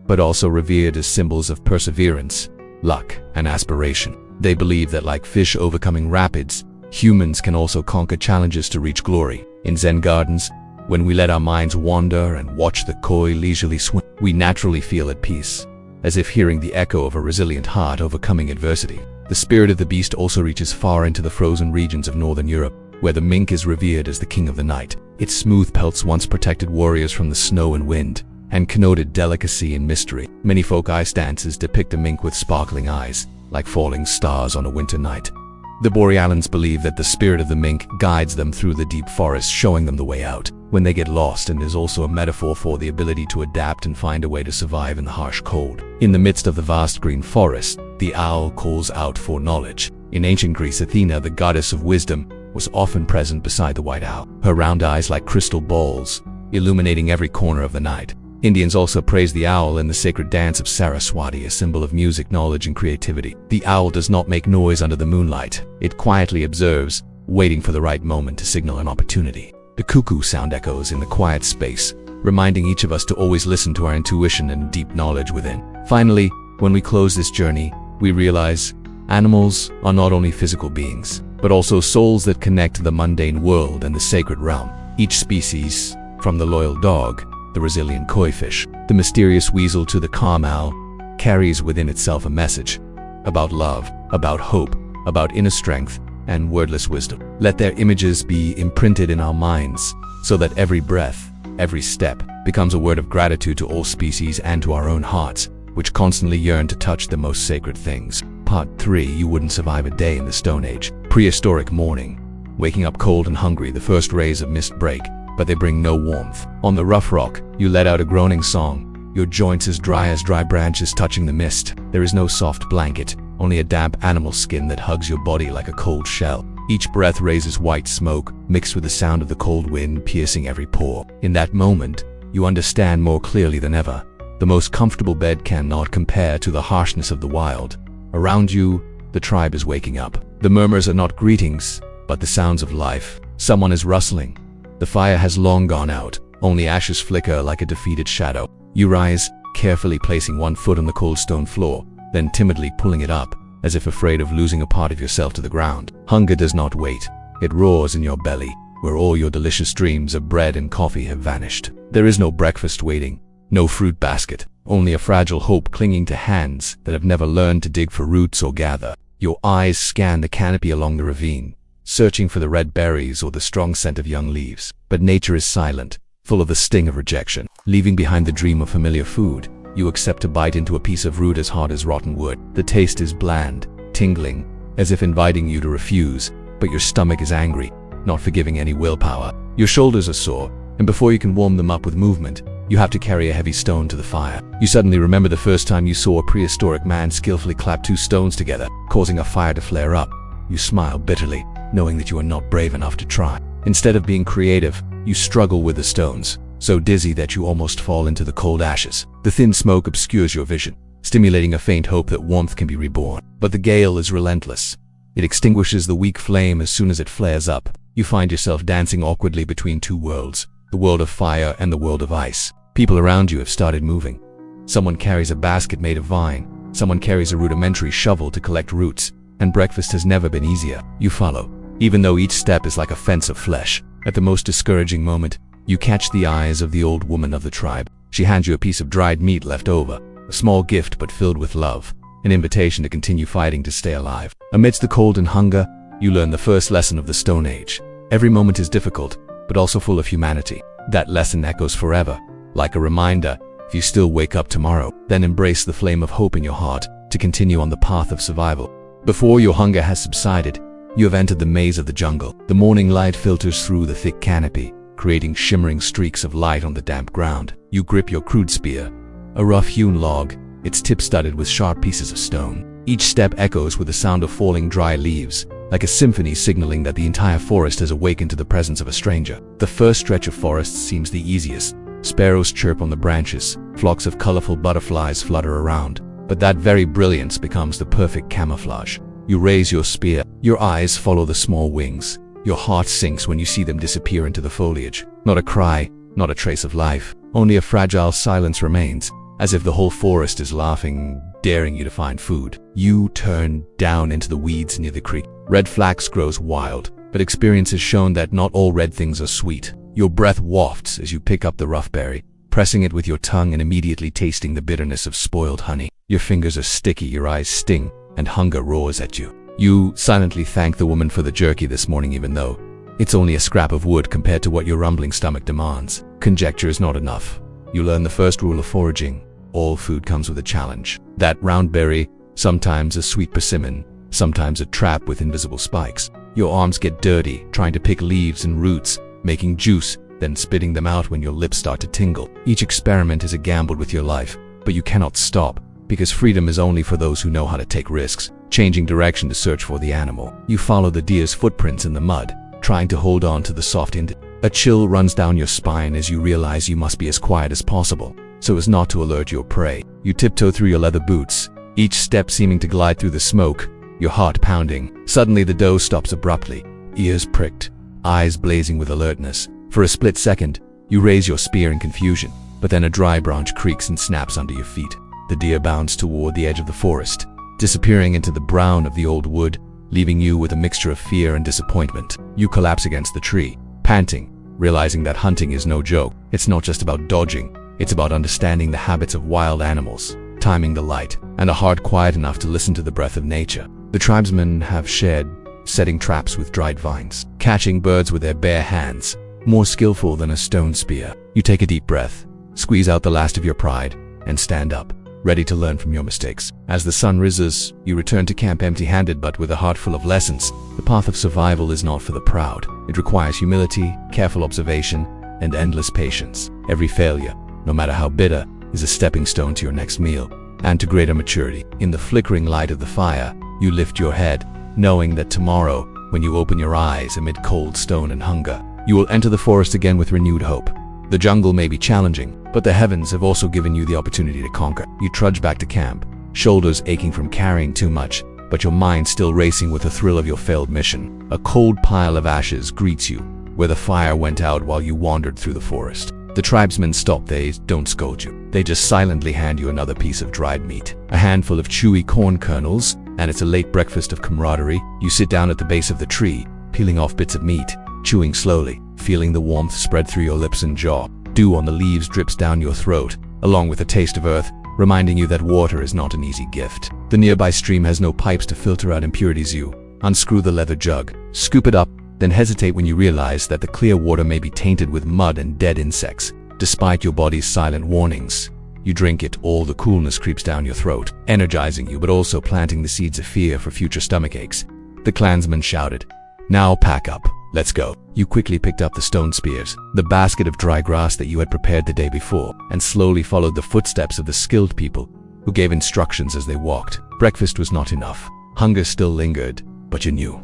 but also revered as symbols of perseverance, luck, and aspiration. They believe that like fish overcoming rapids, Humans can also conquer challenges to reach glory. In Zen gardens, when we let our minds wander and watch the koi leisurely swim, we naturally feel at peace, as if hearing the echo of a resilient heart overcoming adversity. The spirit of the beast also reaches far into the frozen regions of northern Europe, where the mink is revered as the king of the night. Its smooth pelts once protected warriors from the snow and wind, and connoted delicacy and mystery. Many folk ice dances depict a mink with sparkling eyes, like falling stars on a winter night. The Borealians believe that the spirit of the mink guides them through the deep forest, showing them the way out when they get lost, and is also a metaphor for the ability to adapt and find a way to survive in the harsh cold. In the midst of the vast green forest, the owl calls out for knowledge. In ancient Greece, Athena, the goddess of wisdom, was often present beside the white owl, her round eyes like crystal balls, illuminating every corner of the night. Indians also praise the owl in the sacred dance of Saraswati, a symbol of music, knowledge, and creativity. The owl does not make noise under the moonlight. It quietly observes, waiting for the right moment to signal an opportunity. The cuckoo sound echoes in the quiet space, reminding each of us to always listen to our intuition and deep knowledge within. Finally, when we close this journey, we realize animals are not only physical beings, but also souls that connect to the mundane world and the sacred realm. Each species, from the loyal dog, the resilient koi fish, the mysterious weasel to the calm owl, carries within itself a message about love, about hope, about inner strength, and wordless wisdom. Let their images be imprinted in our minds, so that every breath, every step, becomes a word of gratitude to all species and to our own hearts, which constantly yearn to touch the most sacred things. Part 3. You wouldn't survive a day in the Stone Age. Prehistoric morning. Waking up cold and hungry, the first rays of mist break, but they bring no warmth. On the rough rock, you let out a groaning song, your joints as dry branches touching the mist. There is no soft blanket, only a damp animal skin that hugs your body like a cold shell. Each breath raises white smoke, mixed with the sound of the cold wind piercing every pore. In that moment, you understand more clearly than ever. The most comfortable bed cannot compare to the harshness of the wild. Around you, the tribe is waking up. The murmurs are not greetings, but the sounds of life. Someone is rustling. The fire has long gone out. Only ashes flicker like a defeated shadow. You rise, carefully placing one foot on the cold stone floor, then timidly pulling it up, as if afraid of losing a part of yourself to the ground. Hunger does not wait. It roars in your belly, where all your delicious dreams of bread and coffee have vanished. There is no breakfast waiting, no fruit basket, only a fragile hope clinging to hands that have never learned to dig for roots or gather. Your eyes scan the canopy along the ravine, searching for the red berries or the strong scent of young leaves. But nature is silent, full of the sting of rejection. Leaving behind the dream of familiar food, you accept to bite into a piece of root as hard as rotten wood. The taste is bland, tingling, as if inviting you to refuse, but your stomach is angry, not forgiving any willpower. Your shoulders are sore, and before you can warm them up with movement, you have to carry a heavy stone to the fire. You suddenly remember the first time you saw a prehistoric man skillfully clap two stones together, causing a fire to flare up. You smile bitterly, knowing that you are not brave enough to try. Instead of being creative, you struggle with the stones, so dizzy that you almost fall into the cold ashes. The thin smoke obscures your vision, stimulating a faint hope that warmth can be reborn. But the gale is relentless. It extinguishes the weak flame as soon as it flares up. You find yourself dancing awkwardly between two worlds, the world of fire and the world of ice. People around you have started moving. Someone carries a basket made of vine, someone carries a rudimentary shovel to collect roots, and breakfast has never been easier. You follow, even though each step is like a fence of flesh. At the most discouraging moment, you catch the eyes of the old woman of the tribe. She hands you a piece of dried meat left over, a small gift but filled with love, an invitation to continue fighting to stay alive. Amidst the cold and hunger, you learn the first lesson of the Stone Age. Every moment is difficult, but also full of humanity. That lesson echoes forever, like a reminder: if you still wake up tomorrow, then embrace the flame of hope in your heart to continue on the path of survival. Before your hunger has subsided, you have entered the maze of the jungle. The morning light filters through the thick canopy, creating shimmering streaks of light on the damp ground. You grip your crude spear, a rough-hewn log, its tip studded with sharp pieces of stone. Each step echoes with the sound of falling dry leaves, like a symphony signaling that the entire forest has awakened to the presence of a stranger. The first stretch of forest seems the easiest. Sparrows chirp on the branches, flocks of colorful butterflies flutter around, but that very brilliance becomes the perfect camouflage. You raise your spear, your eyes follow the small wings. Your heart sinks when you see them disappear into the foliage. Not a cry, not a trace of life, only a fragile silence remains, as if the whole forest is laughing daring you to find food. You turn down into the weeds near the creek. Red flax grows wild, but experience has shown that not all red things are sweet. Your breath wafts as you pick up the rough berry, pressing it with your tongue and immediately tasting the bitterness of spoiled honey. Your fingers are sticky, your eyes sting, and hunger roars at you. You silently thank the woman for the jerky this morning, even though it's only a scrap of wood compared to what your rumbling stomach demands. Conjecture is not enough. You learn the first rule of foraging. All food comes with a challenge. That round berry, sometimes a sweet persimmon, sometimes a trap with invisible spikes. Your arms get dirty, trying to pick leaves and roots, making juice, then spitting them out when your lips start to tingle. Each experiment is a gamble with your life, but you cannot stop, because freedom is only for those who know how to take risks, changing direction to search for the animal. You follow the deer's footprints in the mud, trying to hold on to the soft end. A chill runs down your spine as you realize you must be as quiet as possible, so as not to alert your prey. You tiptoe through your leather boots, each step seeming to glide through the smoke, your heart pounding. Suddenly the doe stops abruptly, ears pricked, eyes blazing with alertness. For a split second, you raise your spear in confusion, but then a dry branch creaks and snaps under your feet. The deer bounds toward the edge of the forest, disappearing into the brown of the old wood, leaving you with a mixture of fear and disappointment. You collapse against the tree, panting, realizing that hunting is no joke. It's not just about dodging, it's about understanding the habits of wild animals, timing the light, and a heart quiet enough to listen to the breath of nature. The tribesmen have shared, setting traps with dried vines, catching birds with their bare hands, more skillful than a stone spear. You take a deep breath, squeeze out the last of your pride, and stand up, ready to learn from your mistakes. As the sun rises, you return to camp empty-handed but with a heart full of lessons. The path of survival is not for the proud. It requires humility, careful observation, and endless patience. Every failure, no matter how bitter, is a stepping stone to your next meal and to greater maturity. In the flickering light of the fire, you lift your head, knowing that tomorrow, when you open your eyes amid cold stone and hunger, you will enter the forest again with renewed hope. The jungle may be challenging, but the heavens have also given you the opportunity to conquer. You trudge back to camp, shoulders aching from carrying too much, but your mind still racing with the thrill of your failed mission. A cold pile of ashes greets you, where the fire went out while you wandered through the forest. The tribesmen stop. They don't scold you. They just silently hand you another piece of dried meat, a handful of chewy corn kernels, and it's a late breakfast of camaraderie. You sit down at the base of the tree, peeling off bits of meat, chewing slowly, feeling the warmth spread through your lips and jaw. Dew on the leaves drips down your throat, along with a taste of earth, reminding you that water is not an easy gift. The nearby stream has no pipes to filter out impurities. You unscrew the leather jug, scoop it up, then hesitate when you realize that the clear water may be tainted with mud and dead insects. Despite your body's silent warnings, you drink it. All the coolness creeps down your throat, energizing you but also planting the seeds of fear for future stomach aches. The clansman shouted, "Now pack up. Let's go." You quickly picked up the stone spears, the basket of dry grass that you had prepared the day before, and slowly followed the footsteps of the skilled people who gave instructions as they walked. Breakfast was not enough. Hunger still lingered, but you knew.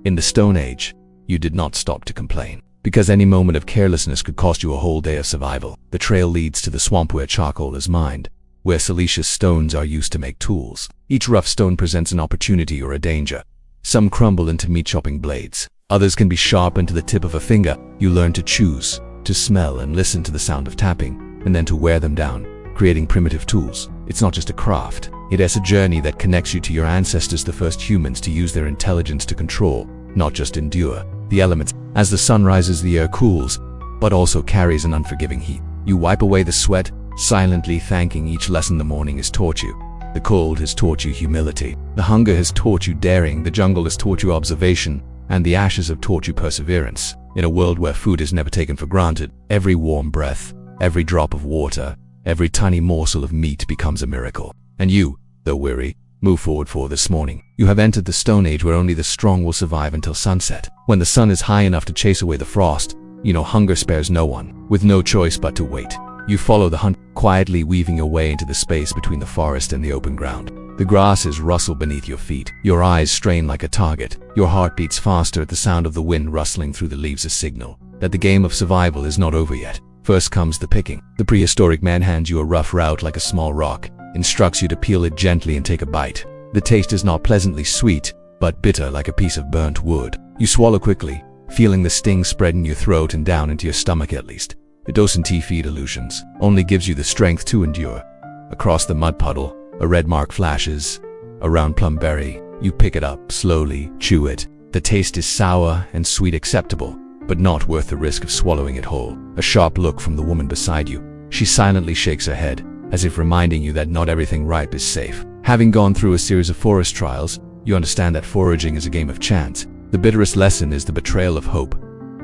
In the Stone Age, you did not stop to complain, because any moment of carelessness could cost you a whole day of survival. The trail leads to the swamp where charcoal is mined, where siliceous stones are used to make tools. Each rough stone presents an opportunity or a danger. Some crumble into meat-chopping blades. Others can be sharpened to the tip of a finger. You learn to choose, to smell and listen to the sound of tapping, and then to wear them down, creating primitive tools. It's not just a craft. It is a journey that connects you to your ancestors, the first humans to use their intelligence to control, not just endure, the elements. As the sun rises, the air cools, but also carries an unforgiving heat. You wipe away the sweat, silently thanking each lesson the morning has taught you. The cold has taught you humility. The hunger has taught you daring. The jungle has taught you observation. And the ashes have taught you perseverance. In a world where food is never taken for granted, every warm breath, every drop of water, every tiny morsel of meat becomes a miracle. And you, though weary, move forward for this morning. You have entered the Stone Age where only the strong will survive until sunset. When the sun is high enough to chase away the frost, you know hunger spares no one. With no choice but to wait, you follow the hunt, quietly weaving your way into the space between the forest and the open ground. The grasses rustle beneath your feet. Your eyes strain like a target. Your heart beats faster at the sound of the wind rustling through the leaves, a signal that the game of survival is not over yet. First comes the picking. The prehistoric man hands you a rough route like a small rock, instructs you to peel it gently and take a bite. The taste is not pleasantly sweet, but bitter like a piece of burnt wood. You swallow quickly, feeling the sting spread in your throat and down into your stomach at least. It doesn't feed illusions, only gives you the strength to endure. Across the mud puddle, A red mark flashes. A round plum berry. You pick it up, slowly, chew it. The taste is sour and sweet acceptable, but not worth the risk of swallowing it whole. A sharp look from the woman beside you. She silently shakes her head, as if reminding you that not everything ripe is safe. Having gone through a series of forest trials, you understand that foraging is a game of chance. The bitterest lesson is the betrayal of hope.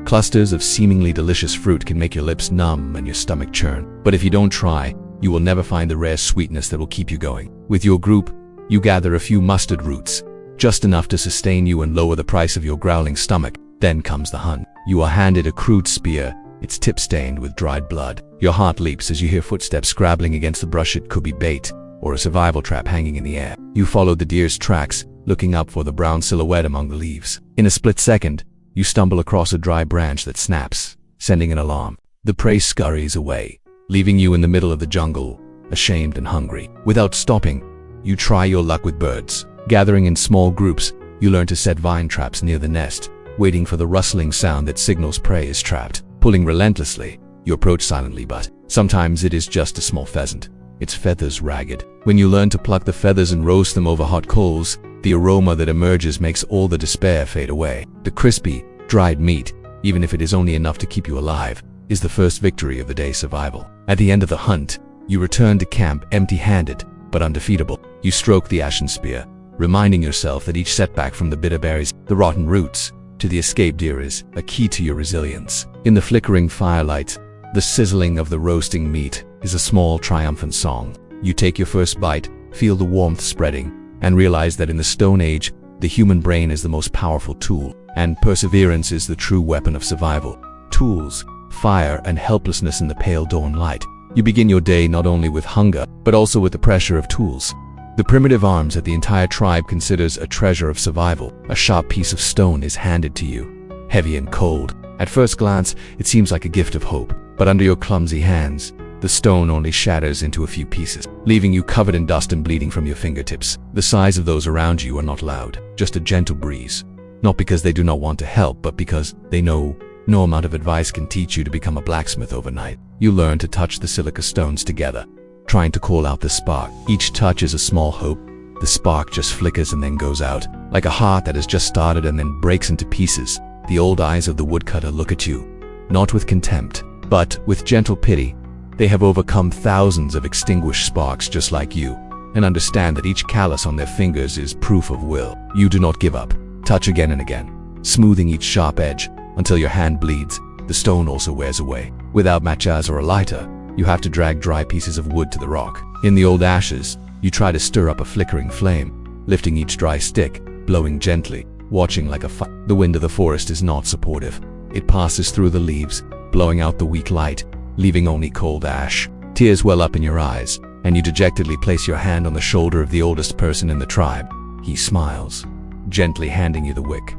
Clusters of seemingly delicious fruit can make your lips numb and your stomach churn. But if you don't try, you will never find the rare sweetness that will keep you going. With your group, you gather a few mustard roots, just enough to sustain you and lower the price of your growling stomach. Then comes the hunt. You are handed a crude spear, its tip stained with dried blood. Your heart leaps as you hear footsteps scrabbling against the brush. It could be bait, or a survival trap hanging in the air. You follow the deer's tracks, looking up for the brown silhouette among the leaves. In a split second, you stumble across a dry branch that snaps, sending an alarm. The prey scurries away, leaving you in the middle of the jungle, ashamed and hungry. Without stopping, you try your luck with birds. Gathering in small groups, you learn to set vine traps near the nest, waiting for the rustling sound that signals prey is trapped. Pulling relentlessly, you approach silently, but sometimes it is just a small pheasant, its feathers ragged. When you learn to pluck the feathers and roast them over hot coals, the aroma that emerges makes all the despair fade away. The crispy, dried meat, even if it is only enough to keep you alive, is the first victory of the day's survival. At the end of the hunt, you return to camp empty-handed, but undefeatable. You stroke the ashen spear, reminding yourself that each setback, from the bitter berries, the rotten roots, to the escaped deer, is a key to your resilience. In the flickering firelight, the sizzling of the roasting meat is a small triumphant song. You take your first bite, feel the warmth spreading, and realize that in the Stone Age, the human brain is the most powerful tool, and perseverance is the true weapon of survival. Tools, fire, and helplessness in the pale dawn light. You begin your day not only with hunger, but also with the pressure of tools. The primitive arms that the entire tribe considers a treasure of survival. A sharp piece of stone is handed to you, heavy and cold. At first glance, it seems like a gift of hope, but under your clumsy hands, the stone only shatters into a few pieces, leaving you covered in dust and bleeding from your fingertips. The sighs of those around you are not loud, just a gentle breeze. Not because they do not want to help, but because they know no amount of advice can teach you to become a blacksmith overnight. You learn to touch the silica stones together, trying to call out the spark. Each touch is a small hope. The spark just flickers and then goes out, like a heart that has just started and then breaks into pieces. The old eyes of the woodcutter look at you, not with contempt, but with gentle pity. They have overcome thousands of extinguished sparks just like you, and understand that each callus on their fingers is proof of will. You do not give up. Touch again and again, smoothing each sharp edge until your hand bleeds. The stone also wears away. Without matches or a lighter, you have to drag dry pieces of wood to the rock. In the old ashes, you try to stir up a flickering flame, lifting each dry stick, blowing gently, watching like a fire. The wind of the forest is not supportive. It passes through the leaves, blowing out the weak light, leaving only cold ash. Tears well up in your eyes, and you dejectedly place your hand on the shoulder of the oldest person in the tribe. He smiles, gently handing you the wick,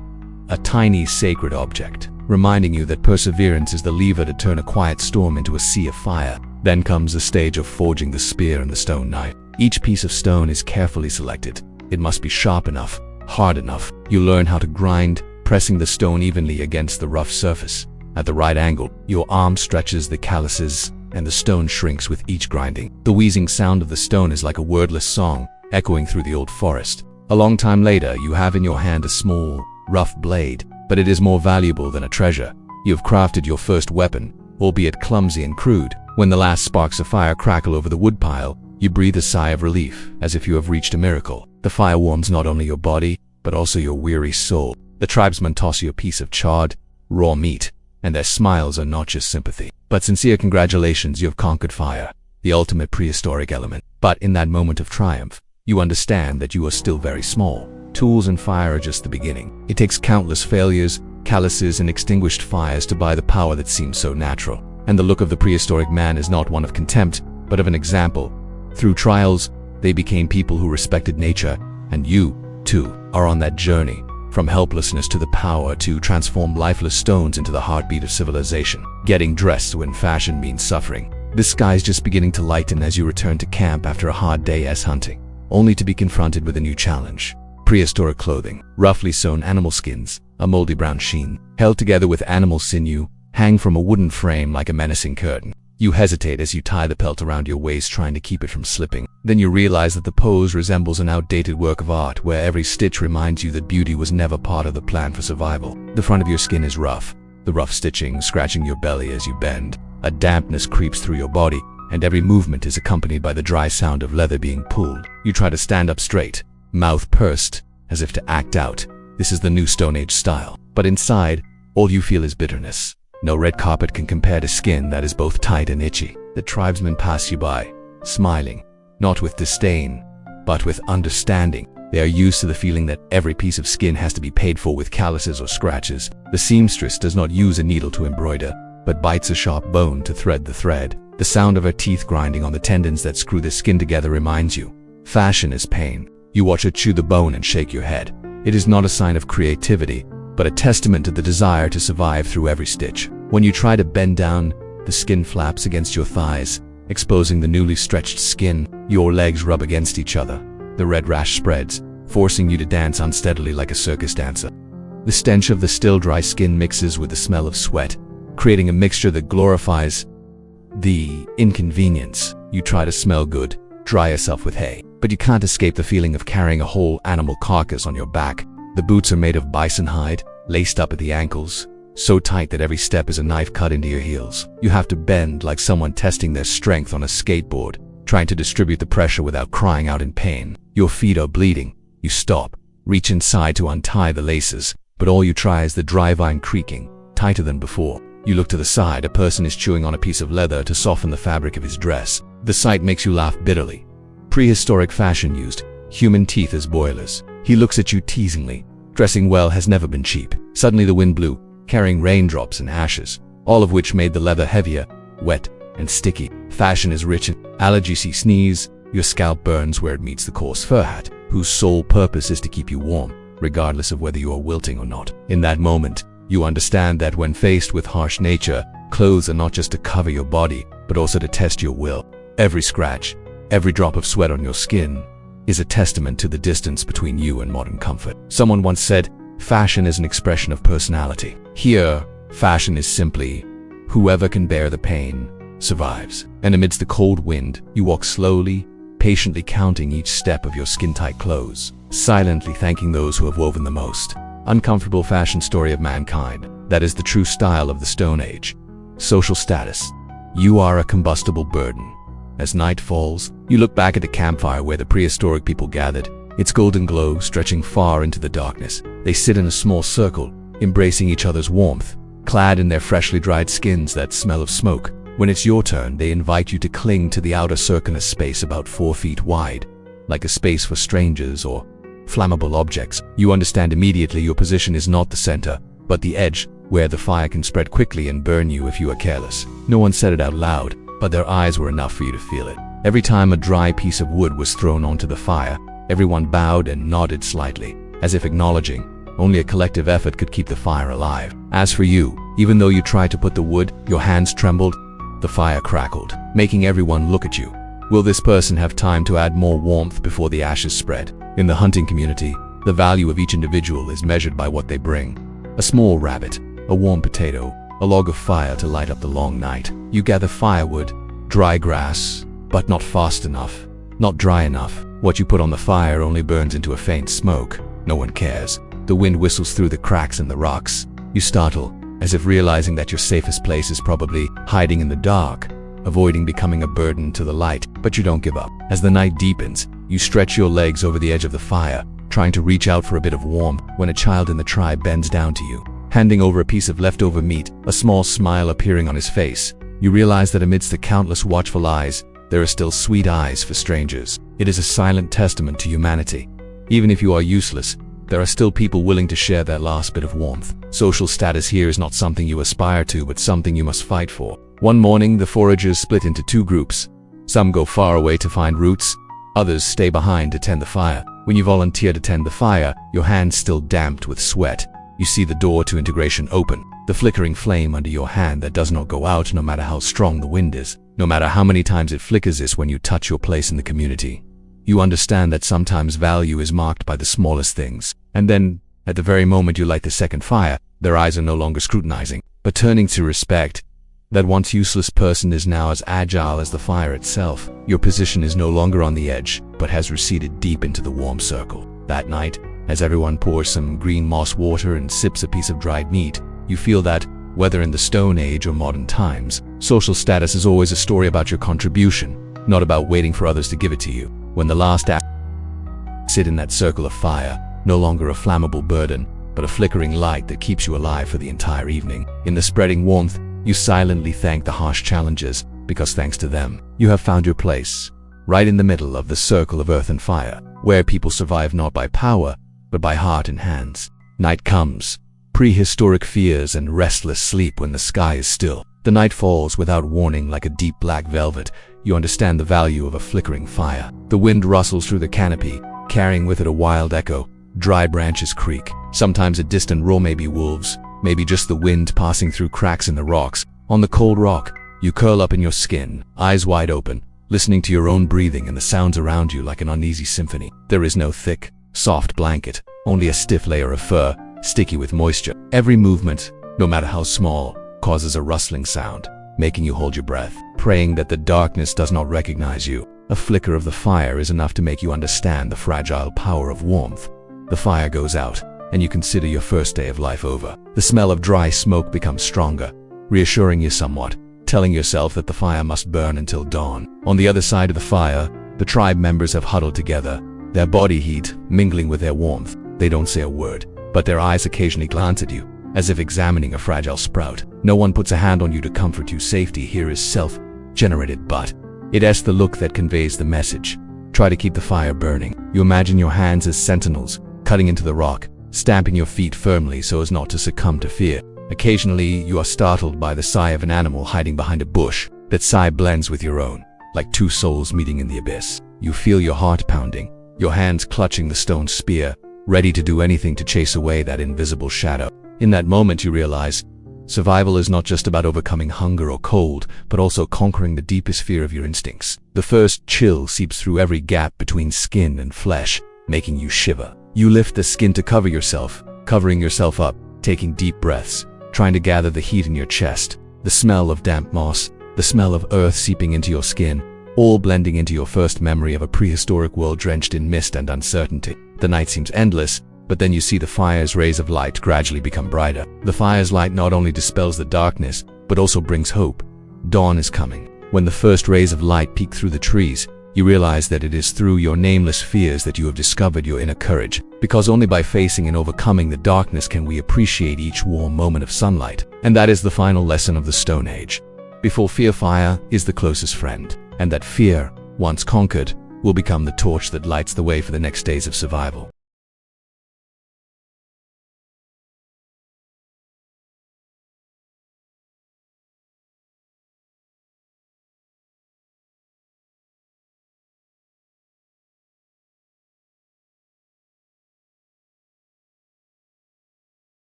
a tiny sacred object, reminding you that perseverance is the lever to turn a quiet storm into a sea of fire. Then comes the stage of forging the spear and the stone knife. Each piece of stone is carefully selected. It must be sharp enough, hard enough. You learn how to grind, pressing the stone evenly against the rough surface. At the right angle, your arm stretches the calluses, and the stone shrinks with each grinding. The wheezing sound of the stone is like a wordless song, echoing through the old forest. A long time later, you have in your hand a small, rough blade, but it is more valuable than a treasure. You have crafted your first weapon, albeit clumsy and crude. When the last sparks of fire crackle over the woodpile, you breathe a sigh of relief, as if you have reached a miracle. The fire warms not only your body, but also your weary soul. The tribesmen toss you a piece of charred, raw meat, and their smiles are not just sympathy, but sincere congratulations. You have conquered fire, the ultimate prehistoric element. But in that moment of triumph, you understand that you are still very small. Tools and fire are just the beginning. It takes countless failures, calluses, and extinguished fires to buy the power that seems so natural. And the look of the prehistoric man is not one of contempt, but of an example. Through trials, they became people who respected nature, and you, too, are on that journey. From helplessness to the power to transform lifeless stones into the heartbeat of civilization. Getting dressed when fashion means suffering. The sky's just beginning to lighten as you return to camp after a hard day's hunting, only to be confronted with a new challenge. Prehistoric clothing, roughly sewn animal skins, a moldy brown sheen, held together with animal sinew, hang from a wooden frame like a menacing curtain. You hesitate as you tie the pelt around your waist, trying to keep it from slipping. Then you realize that the pose resembles an outdated work of art where every stitch reminds you that beauty was never part of the plan for survival. The front of your skin is rough, the rough stitching scratching your belly as you bend. A dampness creeps through your body, and every movement is accompanied by the dry sound of leather being pulled. You try to stand up straight, mouth pursed, as if to act out. This is the new Stone Age style. But inside, all you feel is bitterness. No red carpet can compare to skin that is both tight and itchy. The tribesmen pass you by, smiling, not with disdain, but with understanding. They are used to the feeling that every piece of skin has to be paid for with calluses or scratches. The seamstress does not use a needle to embroider, but bites a sharp bone to thread the thread. The sound of her teeth grinding on the tendons that screw the skin together reminds you. Fashion is pain. You watch her chew the bone and shake your head. It is not a sign of creativity, but a testament to the desire to survive through every stitch. When you try to bend down, the skin flaps against your thighs, exposing the newly stretched skin. Your legs rub against each other. The red rash spreads, forcing you to dance unsteadily like a circus dancer. The stench of the still dry skin mixes with the smell of sweat, creating a mixture that glorifies the inconvenience. You try to smell good, dry yourself with hay, but you can't escape the feeling of carrying a whole animal carcass on your back. The boots are made of bison hide, laced up at the ankles, so tight that every step is a knife cut into your heels. You have to bend like someone testing their strength on a skateboard, trying to distribute the pressure without crying out in pain. Your feet are bleeding. You stop, reach inside to untie the laces, but all you try is the dry vine creaking, tighter than before. You look to the side. A person is chewing on a piece of leather to soften the fabric of his dress. The sight makes you laugh bitterly. Prehistoric fashion used human teeth as boilers. He looks at you teasingly. Dressing well has never been cheap. Suddenly the wind blew, carrying raindrops and ashes, all of which made the leather heavier, wet, and sticky. Fashion is rich in allergies. You sneeze, your scalp burns where it meets the coarse fur hat, whose sole purpose is to keep you warm, regardless of whether you are wilting or not. In that moment, you understand that when faced with harsh nature, clothes are not just to cover your body, but also to test your will. Every scratch, every drop of sweat on your skin is a testament to the distance between you and modern comfort. Someone once said, fashion is an expression of personality. Here, fashion is simply, whoever can bear the pain, survives. And amidst the cold wind, you walk slowly, patiently counting each step of your skin-tight clothes, silently thanking those who have woven the most uncomfortable fashion story of mankind. That is the true style of the Stone Age. Social status. You are a combustible burden. As night falls, you look back at the campfire where the prehistoric people gathered, its golden glow stretching far into the darkness. They sit in a small circle, embracing each other's warmth, clad in their freshly dried skins that smell of smoke. When it's your turn, they invite you to cling to the outer circular space about 4 feet wide, like a space for strangers or flammable objects. You understand immediately your position is not the center, but the edge, where the fire can spread quickly and burn you if you are careless. No one said it out loud, but their eyes were enough for you to feel it. Every time a dry piece of wood was thrown onto the fire, everyone bowed and nodded slightly, as if acknowledging only a collective effort could keep the fire alive. As for you, even though you tried to put the wood, your hands trembled, the fire crackled, making everyone look at you. Will this person have time to add more warmth before the ashes spread? In the hunting community, the value of each individual is measured by what they bring. A small rabbit, a warm potato, a log of fire to light up the long night. You gather firewood, dry grass, but not fast enough, not dry enough. What you put on the fire only burns into a faint smoke. No one cares. The wind whistles through the cracks in the rocks. You startle, as if realizing that your safest place is probably hiding in the dark, avoiding becoming a burden to the light. But you don't give up. As the night deepens, you stretch your legs over the edge of the fire, trying to reach out for a bit of warmth, when a child in the tribe bends down to you, handing over a piece of leftover meat, a small smile appearing on his face. You realize that amidst the countless watchful eyes, there are still sweet eyes for strangers. It is a silent testament to humanity. Even if you are useless, there are still people willing to share that last bit of warmth. Social status here is not something you aspire to, but something you must fight for. One morning, the foragers split into 2 groups. Some go far away to find roots, others stay behind to tend the fire. When you volunteer to tend the fire, your hands still damped with sweat, you see the door to integration open, the flickering flame under your hand that does not go out no matter how strong the wind is, no matter how many times it flickers is when you touch your place in the community. You understand that sometimes value is marked by the smallest things. And then, at the very moment you light the second fire, their eyes are no longer scrutinizing, but turning to respect. That once useless person is now as agile as the fire itself. Your position is no longer on the edge, but has receded deep into the warm circle. That night, as everyone pours some green moss water and sips a piece of dried meat, you feel that, whether in the Stone Age or modern times, social status is always a story about your contribution, not about waiting for others to give it to you. When the last sit in that circle of fire, no longer a flammable burden, but a flickering light that keeps you alive for the entire evening. In the spreading warmth, you silently thank the harsh challenges, because thanks to them, you have found your place, right in the middle of the circle of earth and fire, where people survive not by power, but by heart and hands. Night comes, prehistoric fears and restless sleep when the sky is still. The night falls without warning like a deep black velvet. You understand the value of a flickering fire. The wind rustles through the canopy, carrying with it a wild echo. Dry branches creak. Sometimes a distant roar, maybe wolves, maybe just the wind passing through cracks in the rocks. On the cold rock, you curl up in your skin, eyes wide open, listening to your own breathing and the sounds around you like an uneasy symphony. There is no thick, soft blanket, only a stiff layer of fur, sticky with moisture. Every movement, no matter how small, causes a rustling sound, making you hold your breath, praying that the darkness does not recognize you. A flicker of the fire is enough to make you understand the fragile power of warmth. The fire goes out, and you consider your first day of life over. The smell of dry smoke becomes stronger, reassuring you somewhat, telling yourself that the fire must burn until dawn. On the other side of the fire, the tribe members have huddled together, their body heat mingling with their warmth. They don't say a word, but their eyes occasionally glance at you, as if examining a fragile sprout. No one puts a hand on you to comfort you. Safety here is self-generated, but it is the look that conveys the message. Try to keep the fire burning. You imagine your hands as sentinels, cutting into the rock, stamping your feet firmly so as not to succumb to fear. Occasionally, you are startled by the sigh of an animal hiding behind a bush. That sigh blends with your own, like two souls meeting in the abyss. You feel your heart pounding, your hands clutching the stone spear, ready to do anything to chase away that invisible shadow. In that moment, you realize survival is not just about overcoming hunger or cold, but also conquering the deepest fear of your instincts. The first chill seeps through every gap between skin and flesh, making you shiver. You lift the skin to cover yourself, covering yourself up, taking deep breaths, trying to gather the heat in your chest. The smell of damp moss, the smell of earth seeping into your skin, all blending into your first memory of a prehistoric world drenched in mist and uncertainty. The night seems endless, but then you see the fire's rays of light gradually become brighter. The fire's light not only dispels the darkness, but also brings hope. Dawn is coming. When the first rays of light peek through the trees, you realize that it is through your nameless fears that you have discovered your inner courage, because only by facing and overcoming the darkness can we appreciate each warm moment of sunlight. And that is the final lesson of the Stone Age. Before fear, fire is the closest friend, and that fear, once conquered, will become the torch that lights the way for the next days of survival.